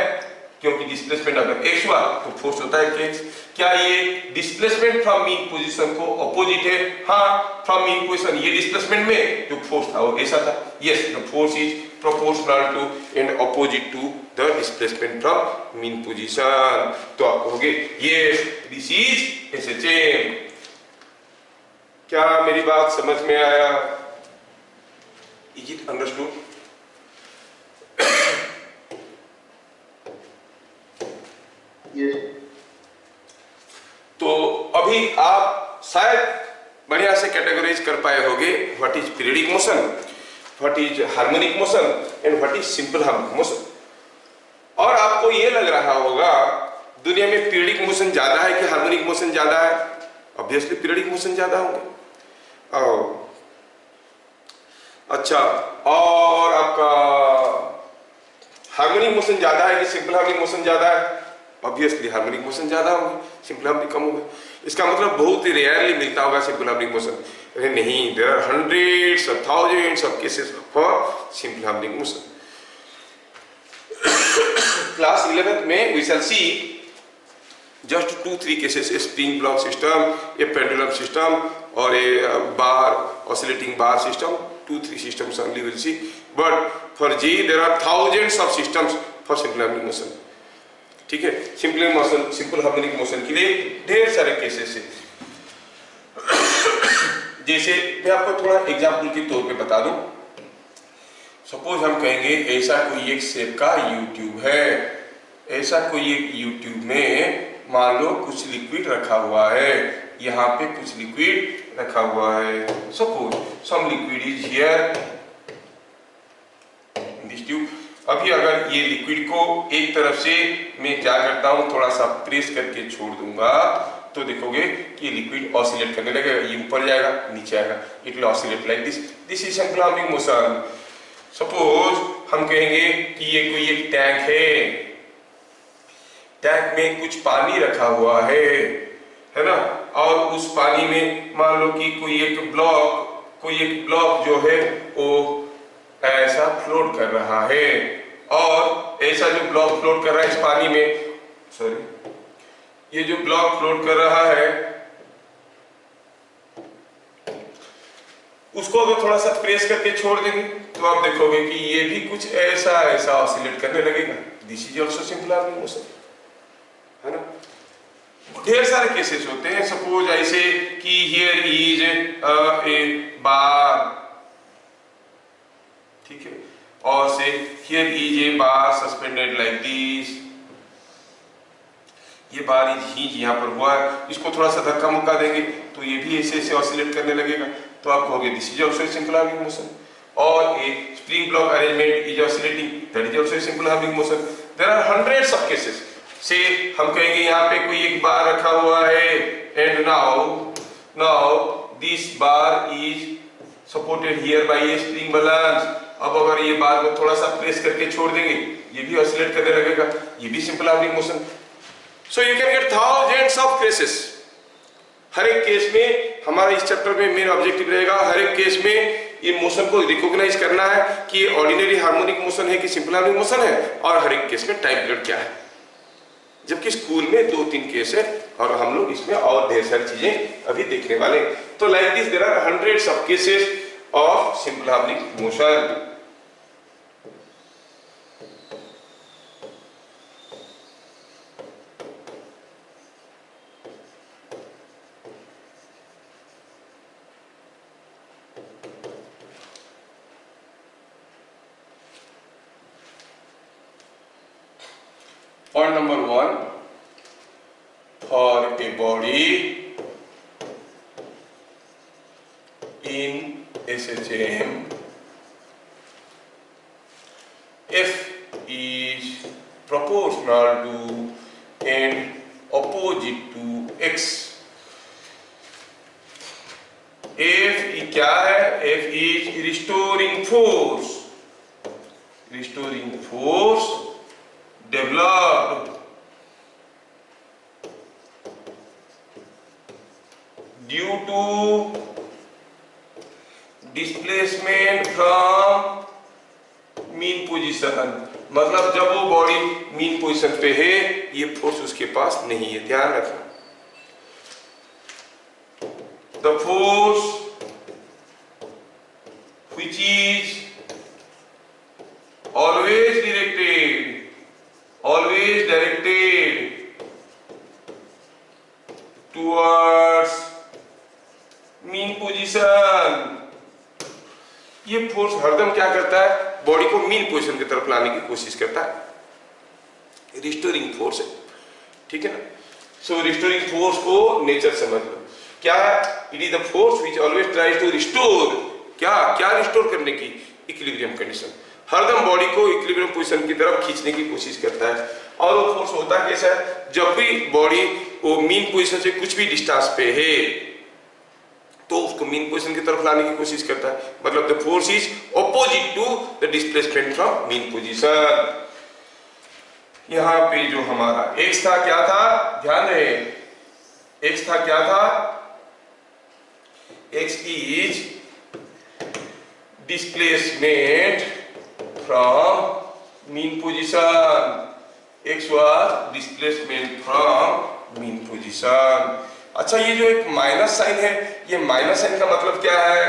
क्योंकि डिस्प्लेसमेंट अगर x हुआ तो फोर्स होता है kx। क्या ये डिस्प्लेसमेंट फ्रॉम मीन पोजीशन को अपोजिट है? हाँ, फ्रॉम मीन पोजीशन ये डिस्प्लेसमेंट में जो फोर्स था वो ऐसा था। Yes, the force is proportional to and opposite to the displacement from mean position। तो आप कहोगे yes, this is SHM। क्या मेरी बात समझ में आया? Is it understood? yes। तो अभी आप शायद बढ़िया से कैटेगराइज कर पाए होंगे what is periodic motion, What is harmonic motion and what is simple harmonic motion। और आपको ये लग रहा होगा दुनिया में पीरियडिक मोशन ज्यादा है कि हार्मोनिक मोशन ज्यादा है? ऑब्वियसली पीरियडिक मोशन ज्यादा होंगे। अच्छा, और आपका हार्मोनिक मोशन ज्यादा है कि सिंपल हार्मोनिक मोशन ज्यादा है? ऑब्वियसली हार्मोनिक मोशन ज्यादा होंगे, सिंपल हार्मोनिक कम होंगे। इसका मतलब बहुत ही रेयरली मिलता होगा सिंपल हार्मोनिक मोशन। अरे नहीं, there are hundreds of thousands of cases for simple harmonic motion. Class 11th में we shall see just 2-3 cases, a spring block system, a pendulum system और a bar oscillating bar system। 2-3 systems only we'll see, but for G there are thousands of systems for simple harmonic motion। ठीक है, सिंपल हार्मोनिक मोशन के लिए ढेर सारे केसेस है। जैसे मैं आपको थोड़ा एग्जाम्पल के तौर पे बता दूं। सपोज हम कहेंगे ऐसा कोई एक शेप का U-ट्यूब है, ऐसा कोई एक U-ट्यूब में मान लो कुछ लिक्विड रखा हुआ है, यहाँ पे कुछ लिक्विड रखा हुआ है। Suppose some liquid is here in this tube. अभी अगर ये लिक्विड को एक तरफ से मैं क्या करता हूँ, थोड़ा सा प्रेस करके छोड़ दूंगा, तो देखोगे कि ये लिक्विड ऑसिलेट करने लगेगा। ये ऊपर जाएगा, नीचे आएगा, it will oscillate like this. This is simple harmonic motion. Suppose हम कहेंगे कि ये कोई एक टैंक है, टैंक में कुछ पानी रखा हुआ है ना, और उस पानी में मान लो कि कोई एक ब्लॉक जो है वो ऐसा फ्लोट कर रहा है, और ऐसा जो ब्लॉक फ्लोट कर रहा है इस पानी में, सॉरी, ये जो ब्लॉक फ्लोट कर रहा है उसको अगर थोड़ा सा प्रेस करके छोड़ देंगे तो आप देखोगे कि ये भी कुछ ऐसा ऑसिलेट करने लगेगा। This is also simple harmonic motion, है ना। ढेर सारे केसेस होते हैं। सपोज ऐसे कि हियर इज ए बार, ठीक है, और से here is A bar suspended like this. ये बार इज हिंज यहाँ पर हुआ है, इसको थोड़ा सा धक्का मुक्का देंगे तो ये भी ऐसे ऑसिलेट करने लगेगा, तो आप कहोगे this is also simple harmonic motion. और a spring block arrangement is oscillating, that is also simple harmonic motion. There are hundreds of cases. से हम कहेंगे यहाँ पे कोई एक बार रखा हुआ है, and now this bar is supported here bye A spring balance. अब अगर ये बार को थोड़ा सा प्रेस करके छोड़ देंगे, ये भी ऑसिलेट करने लगेगा, ये भी simple harmonic motion. So you can get thousands of cases. हर एक केस में हमारा इस चैप्टर में मेन ऑब्जेक्टिव रहेगा, हर एक केस में ये मोशन को रिकॉग्नाइज करना है कि ये ऑर्डिनरी हार्मोनिक मोशन है कि सिंपल हार्मोनिक मोशन है, और हर एक केस में टाइम पीरियड क्या है। जबकि स्कूल में 2-3 केस है और हम लोग इसमें और ढेर सारी चीजें अभी देखने वाले। तो like this there are hundreds of cases of simple harmonic motion. Point number 1, for a body in SHM, F is proportional to and opposite to X. F क्या है? F is restoring force developed due to displacement from mean position। मतलब जब वो बॉडी मीन पोजीशन पे है, ये फोर्स उसके पास नहीं है, ध्यान रखना। The force which is always directed towards mean position। ये फोर्स हरदम क्या करता है? बॉडी को मीन पोजीशन की तरफ लाने की कोशिश करता है। रिस्टोरिंग फोर्स है, ठीक है ना। सो रिस्टोरिंग फोर्स को नेचर समझ लो क्या है। It is the force which always tries to restore, क्या रिस्टोर करने की? Equilibrium condition. हरदम बॉडी को इक्विलिब्रियम पोजीशन की तरफ खींचने की कोशिश करता है। और वो फोर्स होता कैसा है? जब भी बॉडी वो मीन पोजीशन से कुछ भी डिस्टेंस पे है तो उसको मीन पोजीशन की तरफ लाने की कोशिश करता है। मतलब the force is opposite to the displacement from mean position. यहाँ पे जो हमारा x था क्या था? ध्यान रहे, x था क्या था? x is displacement from mean position। x was displacement from mean position। अच्छा, ये जो एक माइनस साइन है, ये माइनस साइन का मतलब क्या है?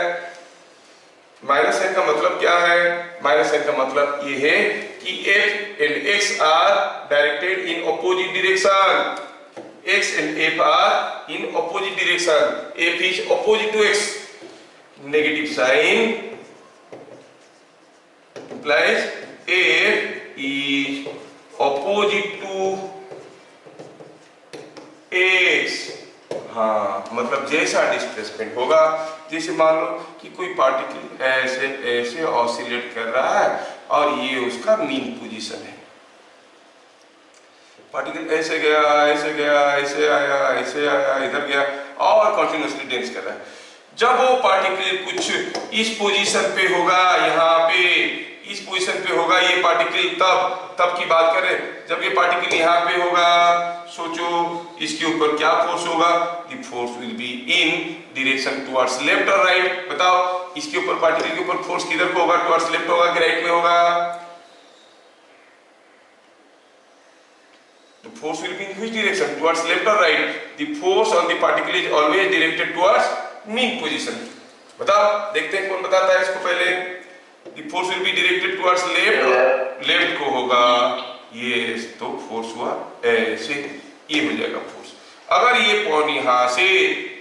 माइनस साइन का मतलब क्या है? माइनस साइन का मतलब ये है कि f and x are directed in opposite direction। x and f are in opposite direction। f is opposite to x। Negative sign implies f is opposite to x। हाँ, मतलब जैसा डिस्प्लेसमेंट होगा, जैसे मान लो कि कोई पार्टिकल ऐसे ऐसे ऑसिलेट कर रहा है और ये उसका मीन पोजीशन है। पार्टिकल ऐसे गया, ऐसे गया, ऐसे आया, ऐसे आया, इधर गया और कंटिन्यूअसली डांस कर रहा है। जब वो पार्टिकल कुछ इस पोजीशन पे होगा, यहाँ पे इस पोजीशन पे होगा ये पार्टिकल, तब की बात करें जब ये पार्टिकल यहाँ पे होगा, सोचो इसके ऊपर क्या फोर्स होगा? The force will be in direction towards left और राइट। बताओ इसके ऊपर, पार्टिकल के ऊपर फोर्स किधर को होगा? टुवर्ड्स लेफ्ट होगा कि राइट में होगा? The force will be in which direction? Towards left or right? The force on the particle is always directed towards mean position। बताओ, देखते हैं कौन बताता है इसको पहले। The force will be directed towards left, left को होगा ये, तो फोर्स हुआ ऐसे, ये हो जाएगा फोर्स। अगर ये पॉइंट यहाँ से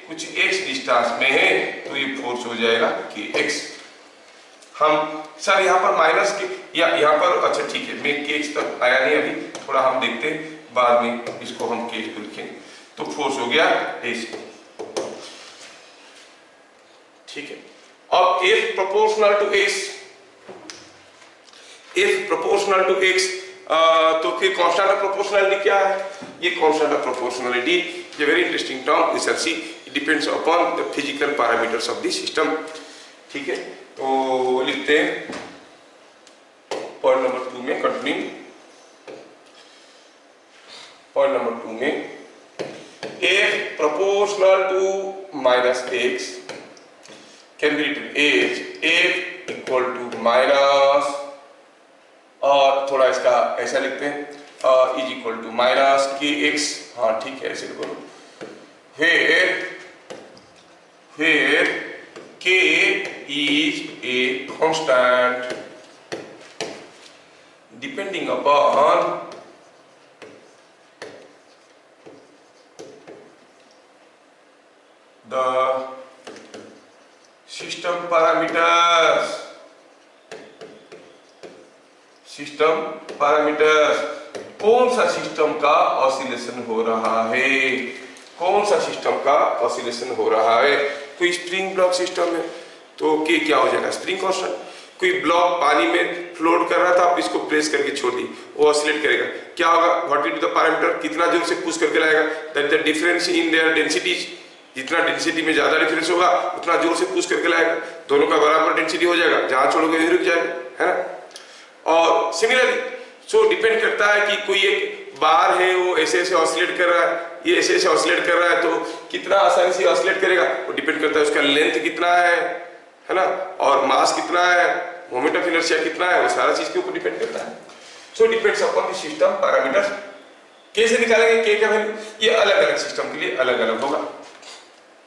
कुछ x डिस्टेंस में है तो ये फोर्स हो जाएगा kx। हम सर यहाँ पर माइनस के या यहाँ पर, अच्छा ठीक है, मैं kx तक आया नहीं अभी, थोड़ा हम देखते हैं बाद में इसको हम kx को लिखेंगे। तो फोर्स हो गया ऐसे, ठीक है। अब F proportional to x, F proportional to x, तो फिर कांस्टेंट ऑफ प्रोपोर्शनलिटी क्या है? ये constant of proportionality is a very interesting term. We shall see, it depends upon the physical parameters of the system. ठीक है, तो लिखते हैं पॉइंट नंबर 2 में कंटिन्यू। पॉइंट नंबर 2 में f proportional to minus x can be written as f equal to minus, और थोड़ा इसका ऐसा लिखते हैं इज इक्वल टू माइनस के एक्स, हाँ ठीक है ऐसे लिखो, where k is a constant depending upon the system parameters. System parameters, कौन सा सिस्टम का ऑसिलेशन हो रहा है, कौन सा सिस्टम का ऑसिलेशन हो रहा है। कोई स्प्रिंग ब्लॉक सिस्टम है तो के क्या हो जाएगा, स्प्रिंग कांस्टेंट। कोई ब्लॉक पानी में फ्लोट कर रहा था, आप इसको प्रेस करके छोड़ दी, वो ऑसिलेट करेगा, क्या होगा, what will be the parameter, कितना जोर से पुश करके लाएगा, that the difference in their densities, जितना डेंसिटी में ज्यादा डिफरेंस होगा उतना जोर से पुश करके लाएगा, दोनों का बराबर डेंसिटी हो जाएगा, जहां छोड़ोगे वहीं रुक जाएगा, है ना। और सिमिलरली सो डिपेंड करता है कि कोई एक बार है वो ऐसे ऐसे ऑसिलेट कर रहा है, ये ऐसे ऐसे ऑसिलेट कर रहा है, तो कितना आसानी से ऑसिलेट करेगा वो डिपेंड करता है उसका लेंथ कितना है ना, और मास कितना है, मोमेंट ऑफ इनर्शिया कितना है, वो सारा चीज के ऊपर डिपेंड करता है। So depends upon the system parameters. कैसे निकालेंगे के का वैल्यू, ये अलग अलग सिस्टम के लिए अलग अलग होगा।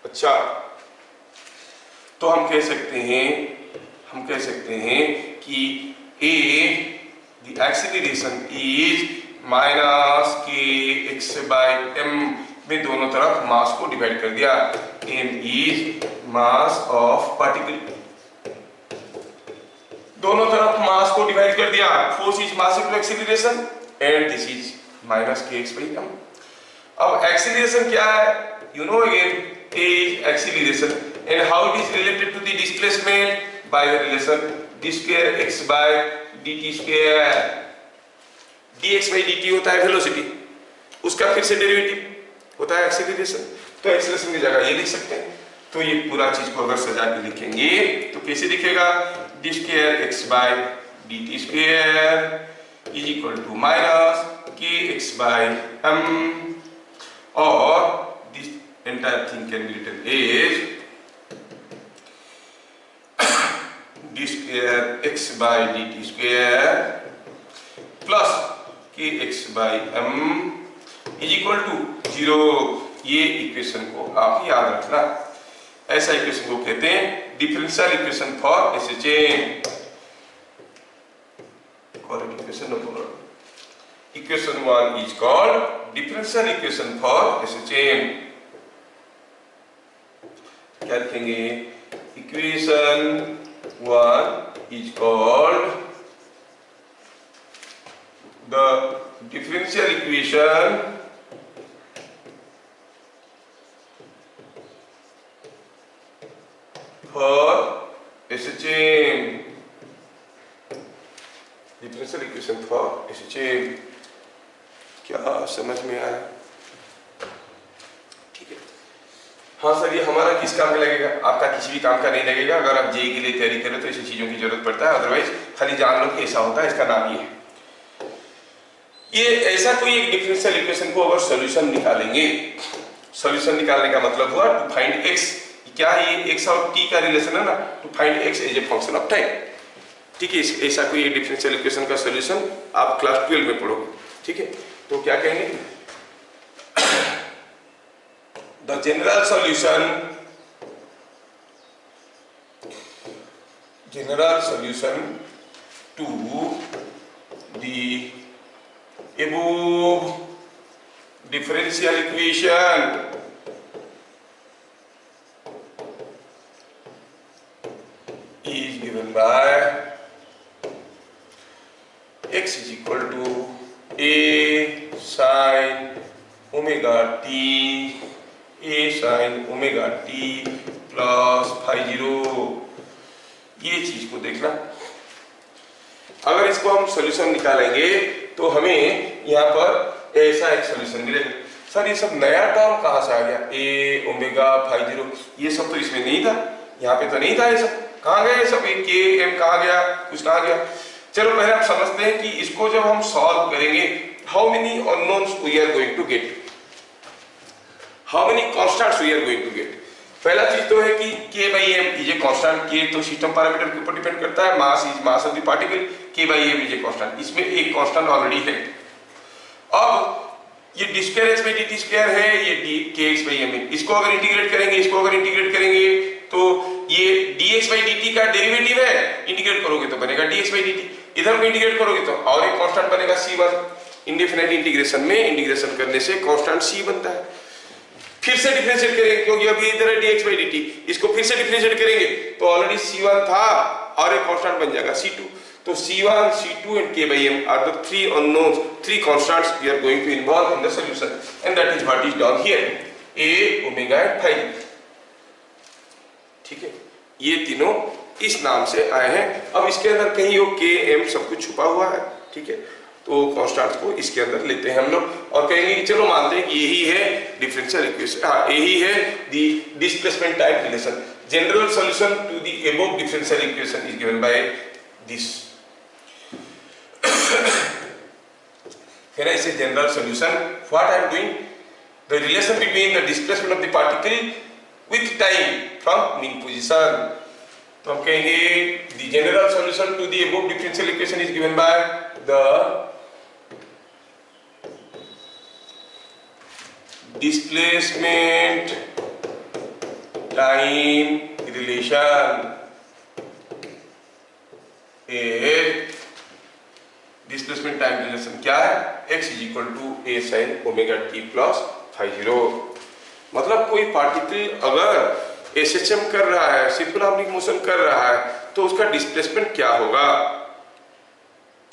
अच्छा, तो हम कह सकते हैं कि A, the acceleration is minus kx by m में दोनों तरफ मास को डिवाइड कर दिया, m is mass of particle, दोनों तरफ मास को डिवाइड कर दिया, force is mass into acceleration and this is minus kx by m। अब एक्सीलरेशन क्या है, you know again A is acceleration and how it is related to the displacement by the relation d square x by dt square, dx by dt होता है वेलोसिटी, उसका फिर से डेरिवेटिव होता है एक्सीलरेशन, तो एक्सीलरेशन की जगह ये लिख सकते हैं। तो ये पूरा चीज को अगर सजा के लिखेंगे तो कैसे दिखेगा, d square x by dt square is equal to minus kx by m, और this entire thing can be written as d square x by dt square plus kx by m is equal to 0। ये इक्वेशन को आप याद रखना, ऐसा इक्वेशन को कहते हैं डिफरेंशियल इक्वेशन फॉर ऐसे chain, equation number equation 1 is called differential equation for ऐसे चेन। क्या लिखेंगे, equation 1 is called the differential equation for ऐसे चेन, डिफरेंशियल इक्वेशन फॉर ऐसे चेन। क्या समझ में आया, ठीक है। हाँ सर, ये हमारा किस काम का लगेगा, आपका किसी भी काम का नहीं लगेगा। अगर आप जेई के लिए तैयारी करें तो ऐसी चीजों की जरूरत पड़ता है, अदरवाइज खाली जान लो कि ऐसा होता है, इसका नाम ये है। ये ऐसा कोई एक डिफरेंशियल इक्वेशन को अगर सॉल्यूशन निकालेंगे, सॉल्यूशन निकालने का मतलब हुआ टू फाइंड एक्स, क्या है ये x और t का रिलेशन है ना, to find x as a function of time, ठीक है। ऐसा कोई एक डिफरेंशियल इक्वेशन का सॉल्यूशन आप क्लास 12 में पढ़ोगे, ठीक है। तो क्या कहेंगे, the general solution to the above differential equation is given by x is equal to a sin omega t, a sin omega t plus phi 0। ये चीज को देखना, अगर इसको हम सॉल्यूशन निकालेंगे तो हमें यहाँ पर ऐसा एक सॉल्यूशन मिलेगा। सर ये सब नया टर्म कहाँ से आ गया, ए ओमेगा फाई 0, ये सब तो इसमें नहीं था, यहाँ पे तो नहीं था ये सब, कहाँ गए सब, ये के एम कहाँ गया, कुछ कहाँ गया। चलो पहले आप समझते हैं कि इसको जब हम सॉल्व करेंगे, how many unknowns we are going to get, how many constants we are going to get. पहला चीज तो है कि k by m is a constant, k तो सिस्टम पैरामीटर के ऊपर डिपेंड करता है, mass is mass of the particle, k by m is a constant, इसमें एक कांस्टेंट ऑलरेडी है। अब ये d square x by d t square है, ये डी के एक्स बाई एम है, इसको अगर इंटीग्रेट करेंगे, इसको अगर इंटीग्रेट करेंगे तो ये D x by d T का डेरिवेटिव है, इंटीग्रेट करोगे तो बनेगा D x by d T, इधर को इंटीग्रेट करोगे तो और एक कांस्टेंट बनेगा c1। इंडेफिनिट इंटीग्रेशन में इंटीग्रेशन करने से कांस्टेंट c बनता है। फिर से डिफरेंशिएट करेंगे क्योंकि अभी इधर है dx by dt, इसको फिर से डिफरेंशिएट करेंगे तो ऑलरेडी c1 था और एक कांस्टेंट बन जाएगा c2। तो c1, c2 and k by m are the three unknowns, three constants we are going to involve in the solution, and that is what is done here, a, omega and phi। ठीक है, ये तीनों इस नाम से आए हैं। अब इसके अंदर कहीं वो k, m सब कुछ छुपा हुआ है, ठीक है, तो कांस्टेंट को इसके अंदर लेते हैं हम लोग और कहेंगे कि चलो मानते हैं कि यही है डिफरेंशियल इक्वेशन, हाँ यही है the displacement type relation. General solution to the above differential equation is given by this. फिर ऐसे general solution what I am doing, the relation between the displacement of the particle with time from mean position. तो हम कहेंगे the general solution to the above differential equation is given by the displacement time relation displacement time relation क्या है, x is equal to a sin omega t plus phi zero. मतलब कोई पार्टिकल अगर एसएचएम कर रहा है, सिंपल हार्मोनिक मोशन कर रहा है, तो उसका डिस्प्लेसमेंट क्या होगा,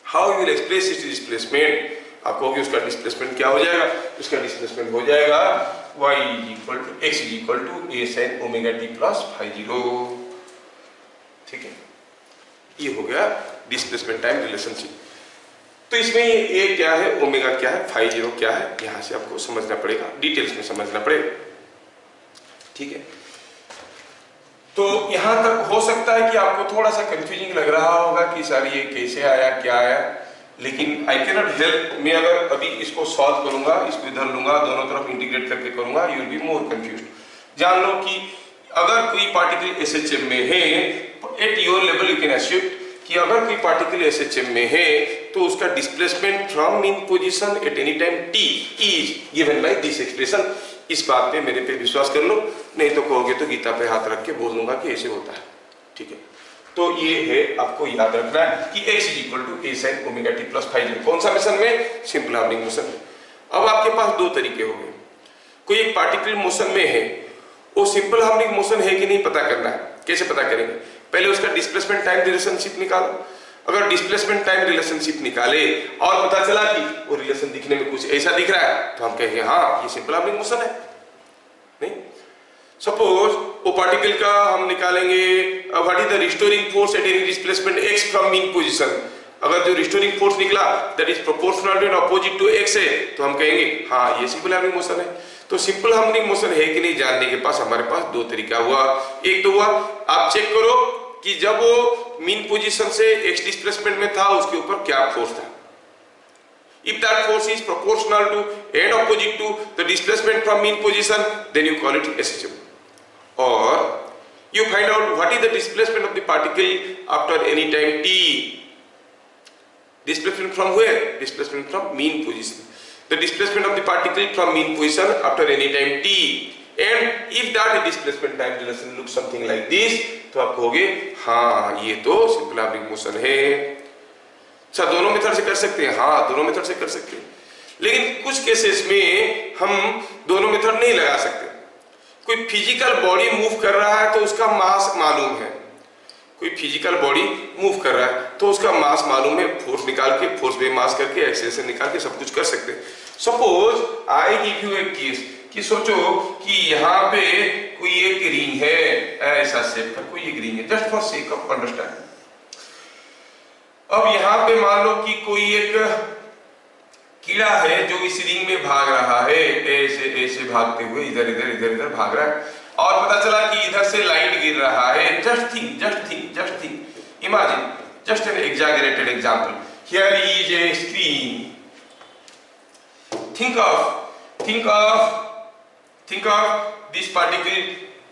how you will express it's displacement. आप कहोगे उसका डिस्प्लेसमेंट क्या हो जाएगा, उसका डिस्प्लेसमेंट हो जाएगा y equal to x is equal to a sin omega t plus phi zero. ठीक है, ये हो गया डिस्प्लेसमेंट टाइम रिलेशनशिप। तो इसमें ये a क्या है, ओमेगा क्या है, फाई जीरो क्या है, यहां से आपको समझना पड़ेगा, डिटेल्स में समझना पड़ेगा। ठीक है, तो यहां तक हो सकता है कि आपको थोड़ा सा कंफ्यूजिंग लग रहा होगा कि सर ये कैसे आया, क्या आया, लेकिन आई कैन नॉट हेल्प। मैं अगर अभी इसको सॉल्व करूंगा, इसको इधर लूंगा, दोनों तरफ इंटीग्रेट करके करूंगा, you will be more confused. जान लो कि अगर कोई पार्टिकल एसएचएम में है, eight your level you can assume कि अगर कोई पार्टिकल एसएचएम में है तो उसका displacement from mean position at any time t is given by this expression. इस बात पे मेरे पे विश्वास कर लो, नहीं तो कहोगे तो गीता पे हाथ रख के बोल दूंगा कि ऐसे होता है। ठीक है, तो ये है, आपको याद रखना है कि x is equal to a sin omega t plus phi zero. कौन सा मोशन में, सिंपल हार्मोनिक मोशन में। अब आपके पास दो तरीके हो गए, कोई एक पार्टिकल मोशन में है, वो सिंपल हार्मोनिक मोशन है कि नहीं पता करना है। कैसे पता करेंगे, पहले उसका डिस्प्लेसमेंट टाइम रिलेशनशिप निकालो। अगर डिस्प्लेसमेंट टाइम रिलेशनशिप निकाले और पता चला कि वो रिलेशन दिखने में कुछ ऐसा दिख रहा है, तो हम कहेंगे हाँ ये सिंपल हार्मोनिक मोशन है। नहीं, सपोज वो पार्टिकल का हम निकालेंगे what is the restoring force at any displacement x from mean position. अगर जो रिस्टोरिंग फोर्स निकला that is proportional and opposite to x है, तो हम कहेंगे हाँ ये सिंपल हार्मोनिक मोशन है। तो सिंपल हार्मोनिक मोशन है कि नहीं जानने के पास हमारे पास दो तरीका हुआ। एक तो हुआ आप चेक करो कि जब वो मीन पोजीशन से x डिस्प्लेसमेंट में था उसके ऊपर क्या फोर्स था। If that force is proportional to and opposite to the displacement from mean position, then you call it SHM. Or you find out what is the displacement of the particle after any time t. Displacement from where? Displacement from mean position. The displacement of the particle from mean position after any time t. And if that displacement time relation looks something like this, तो आप कहोगे हाँ ये तो सिंपल हार्मोनिक मोशन है। अच्छा, दोनों मेथड से कर सकते हैं, हाँ दोनों मेथड से कर सकते हैं, लेकिन कुछ केसेस में हम दोनों मेथड नहीं लगा सकते। कोई फिजिकल बॉडी मूव कर रहा है तो उसका मास मालूम है, कोई फिजिकल बॉडी मूव कर रहा है तो उसका मास मालूम है, फोर्स निकाल के, फोर्स पे मास करके, एक्सेलरेशन निकाल के सब कुछ कर सकते हैं। Suppose I give U A case कि सोचो कि यहाँ पे कोई एक रिंग है, ऐसा शेप का कोई एक रिंग है, just for sake of understanding. अब यहाँ पे मान लो कि कोई एक कीड़ा है जो इस रिंग में भाग रहा है, ऐसे ऐसे भागते हुए इधर इधर इधर इधर भाग रहा है। और पता चला कि इधर से लाइट गिर रहा है। Just think, imagine, just an exaggerated example, here is A screen, think of this particle,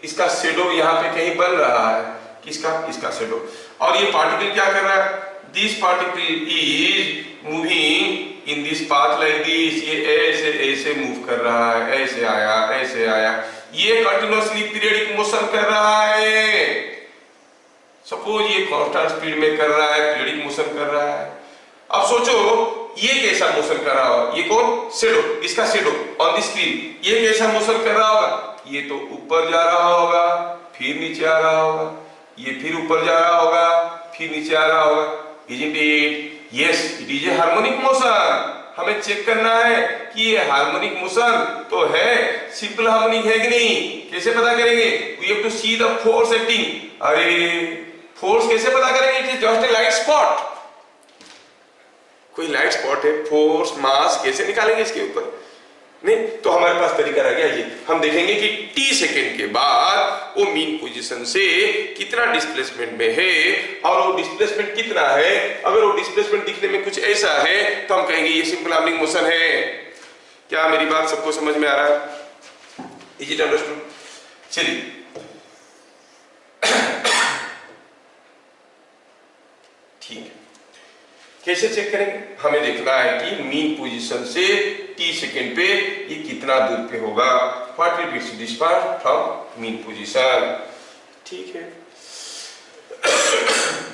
इसका शेडो यहाँ पे कहीं बन रहा है, किसका, इसका शेडो, और ये पार्टिकल क्या कर रहा है, this particle is moving in this path like this, ये ऐसे ऐसे मूव कर रहा है, ऐसे आया ऐसे आया, ये कंटिन्यूअसली पीरियडिक मोशन कर रहा है। सपोज ये कांस्टेंट स्पीड में कर रहा है, पीरियडिक मोशन कर रहा है। अब सोचो ये कैसा मोशन कर रहा होगा, ये कौन, शेडो, इसका शेडो ऑन द स्क्रीन, ये कैसा मोशन कर रहा होगा, ये तो ऊपर जा रहा होगा, फिर नीचे आ रहा होगा, ये फिर ऊपर जा रहा होगा, फिर नीचे आ रहा होगा, isn't it? Yes, it is a harmonic motion। हमें चेक करना है कि ये हार्मोनिक मोशन तो है, सिंपल हार्मोनिक है कि नहीं, कैसे पता करेंगे, we have to see the force acting। अरे फोर्स कैसे पता करेंगे, it is just a light spot, कोई लाइट स्पॉट है, फोर्स मास कैसे निकालेंगे इसके ऊपर, नहीं, तो हमारे पास तरीका रह गया ये, हम देखेंगे कि t सेकेंड के बाद वो मीन पोजीशन से कितना डिस्प्लेसमेंट में है, और वो डिस्प्लेसमेंट कितना है, अगर वो डिस्प्लेसमेंट दिखने में कुछ ऐसा है तो हम कहेंगे ये सिंपल हार्मोनिक मोशन है। क्या मेरी बात सबको समझ में आ रहा है, इज इट अंडरस्टूड? चलिए ठीक है, कैसे चेक करेंगे, हमें देखना है कि मीन पोजीशन से t सेकेंड पे ये कितना दूर पे होगा, what will be the distance from mean position. ठीक है,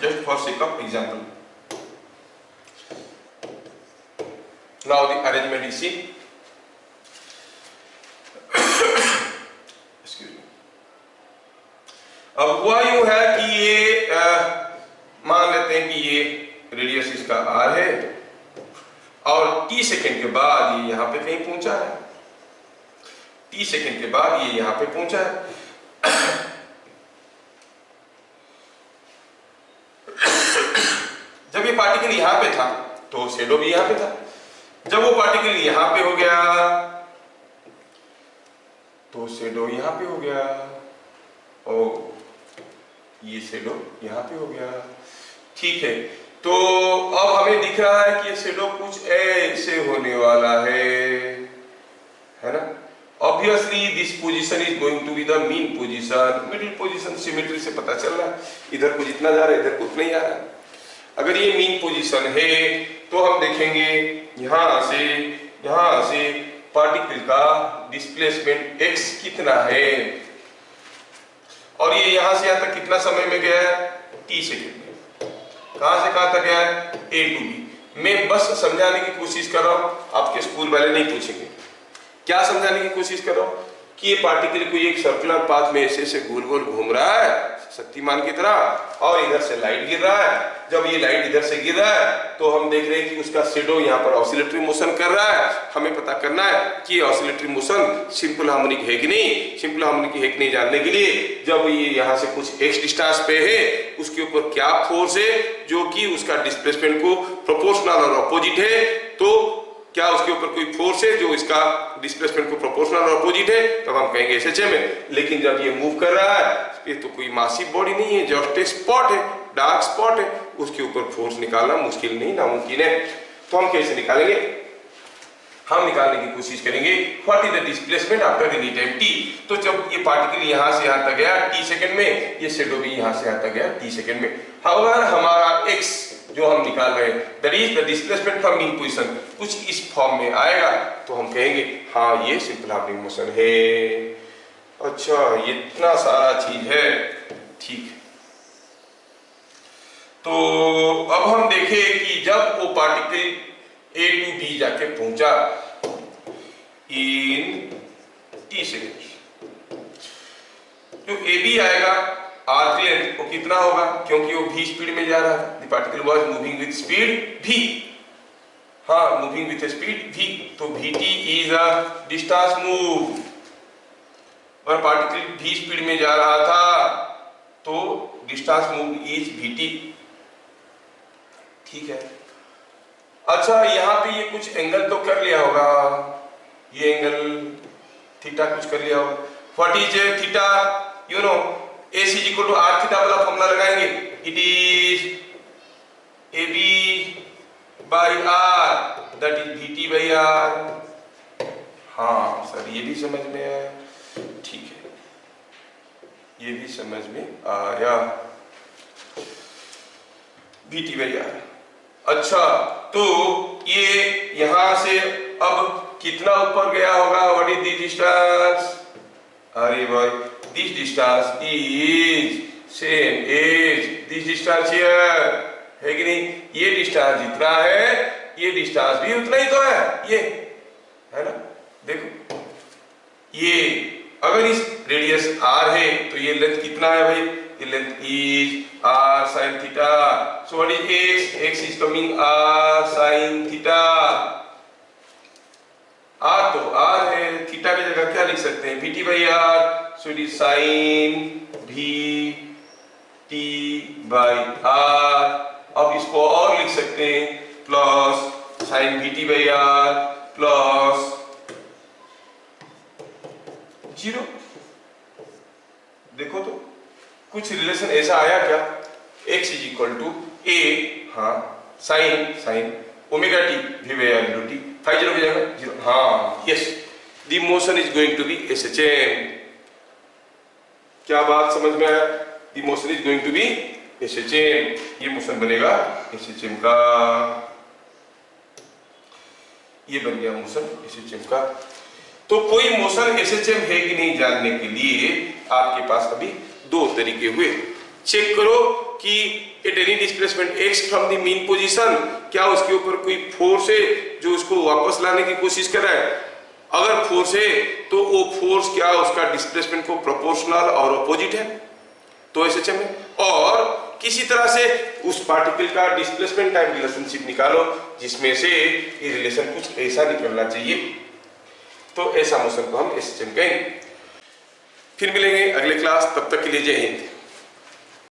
just for sake of example, now the arrangement is see, excuse me. अब हुआ यूं है कि ये मान लेते हैं कि ये रेडियस इसका r है, और t सेकेंड के बाद ये यहाँ पे कहीं पहुंचा है, t सेकेंड के बाद ये यहाँ पे पहुंचा है। जब ये पार्टिकल यहाँ पे था तो शेडो भी यहाँ पे था, जब वो पार्टिकल यहाँ पे हो गया तो शेडो यहाँ पे हो गया, और ये शेडो यहाँ पे हो गया। ठीक है, तो अब हमें दिख रहा है कि ये शेडो कुछ ऐसे होने वाला है ना। Obviously this position is going to be the mean position, middle position symmetry से पता चल रहा है, इधर को जितना जा रहा है इधर को उतना ही आ रहा है। अगर ये मीन पोजीशन है तो हम देखेंगे यहाँ से पार्टिकल का डिस्प्लेसमेंट x कितना है, और ये यहाँ से यहाँ तक कितना समय में गया है, t सेकेंड में। कहां से कहां तक गया है, A to B। मैं बस समझाने की कोशिश कर रहा हूं, आपके स्कूल वाले नहीं पूछेंगे। क्या समझाने की कोशिश कर रहा हूं कि ये पार्टिकल कोई एक सर्कुलर पाथ में ऐसे ऐसे गोल गोल घूम रहा है शक्तिमान की तरह, और इधर से लाइट गिर रहा है। जब ये लाइट इधर से गिर रहा है तो हम देख रहे हैं कि उसका शेडो यहाँ पर ऑसिलेटरी मोशन कर रहा है। हमें पता करना है कि ऑसिलेटरी मोशन सिंपल हार्मोनिक है कि नहीं। सिंपल हार्मोनिक है कि नहीं जानने के लिए जब ये यहाँ से कुछ एक्स डिस्टेंस पे है, उसके ऊपर क्या फोर्स है जो कि उसका डिस्प्लेसमेंट को प्रोपोर्शनल और अपोजिट है, तो क्या उसके ऊपर कोई फोर्स है जो इसका डिस्प्लेसमेंट को प्रोपोर्शनल और अपोजिट है, तब हम कहेंगे एसएचएम है। लेकिन जब ये मूव कर रहा है, ये तो कोई मासिव बॉडी नहीं है, जस्ट एक स्पॉट है, डार्क स्पॉट है, उसके ऊपर फोर्स निकालना मुश्किल नहीं, नामुमकिन है। तो हम कैसे निकालेंगे, हम निकालने की कोशिश करेंगे what is the displacement after any time t। तो जब ये पार्टिकल यहाँ से यहाँ तक गया t सेकंड में, ये शेडो भी यहाँ से यहाँ तक गया t सेकंड में। हाउएवर हमारा x जो हम निकाल रहे हैं that is the displacement from mean position, कुछ इस फॉर्म में आएगा, तो हम कहेंगे हाँ ये सिंपल हार्मोनिक मोशन है। अच्छा, इतना सारा चीज है, ठीक। तो अब हम देखें कि जब वो पार्टिकल A to B जाके पहुंचा इन t सेकेंड, जो AB आएगा r की लेंथ वो कितना होगा, क्योंकि वो v स्पीड में जा रहा है, the particle was moving with speed v, हाँ मूविंग विद स्पीड v, तो vt is a distance move, और पार्टिकल v स्पीड में जा रहा था तो डिस्टेंस मूव इज vt। ठीक है, अच्छा यहाँ पे ये कुछ एंगल तो कर लिया होगा, ये एंगल थीटा कुछ कर लिया होगा, what is theta, you know AC is equal to r theta वाला फॉर्मूला लगाएंगे, it is AB by r that is VT by r। हाँ सर ये भी समझ में आया, ठीक है, ये भी समझ में आया, VT बाई r। अच्छा तो ये यहां से अब कितना ऊपर गया होगा, व्हाट इज दिस डिस्टेंस, अरे भाई this distance is same as this distance here, है कि नहीं, ये डिस्टेंस जितना है ये डिस्टेंस भी उतना ही तो है, ये है ना, देखो ये अगर इस रेडियस r है तो ये लेंथ कितना है भाई, ये length is r sin theta, so what is x, x is coming r sin theta, r तो r है, थीटा की जगह क्या लिख सकते हैं, VT by r, so it is sin VT by r। अब इसको और लिख सकते हैं plus sin VT by r plus 0। देखो तो कुछ रिलेशन ऐसा आया क्या, x is equal to a, हाँ sine omega t v by r into t, 5 0 की जगह 0, हाँ yes, the motion is going to be SHM। क्या बात समझ में आया, the motion is going to be SHM, ये मोशन बनेगा SHM का, ये बन गया मोशन SHM का। तो कोई मोशन SHM है कि नहीं जानने के लिए आपके पास अभी दो तरीके हुए, चेक करो कि eight any displacement x from the mean position, क्या उसके ऊपर कोई फोर्स है जो उसको वापस लाने की कोशिश कर रहा है, अगर फोर्स है तो वो फोर्स क्या उसका डिस्प्लेसमेंट को प्रोपोर्शनल और अपोजिट है, तो SHM है। और किसी तरह से उस पार्टिकल का डिस्प्लेसमेंट टाइम रिलेशनशिप निकालो जिसमें से ये रिलेशन कुछ ऐसा निकलना चाहिए, तो ऐसा मोशन को हम SHM कहेंगे। फिर मिलेंगे अगले क्लास, तब तक के लिए जय हिंद।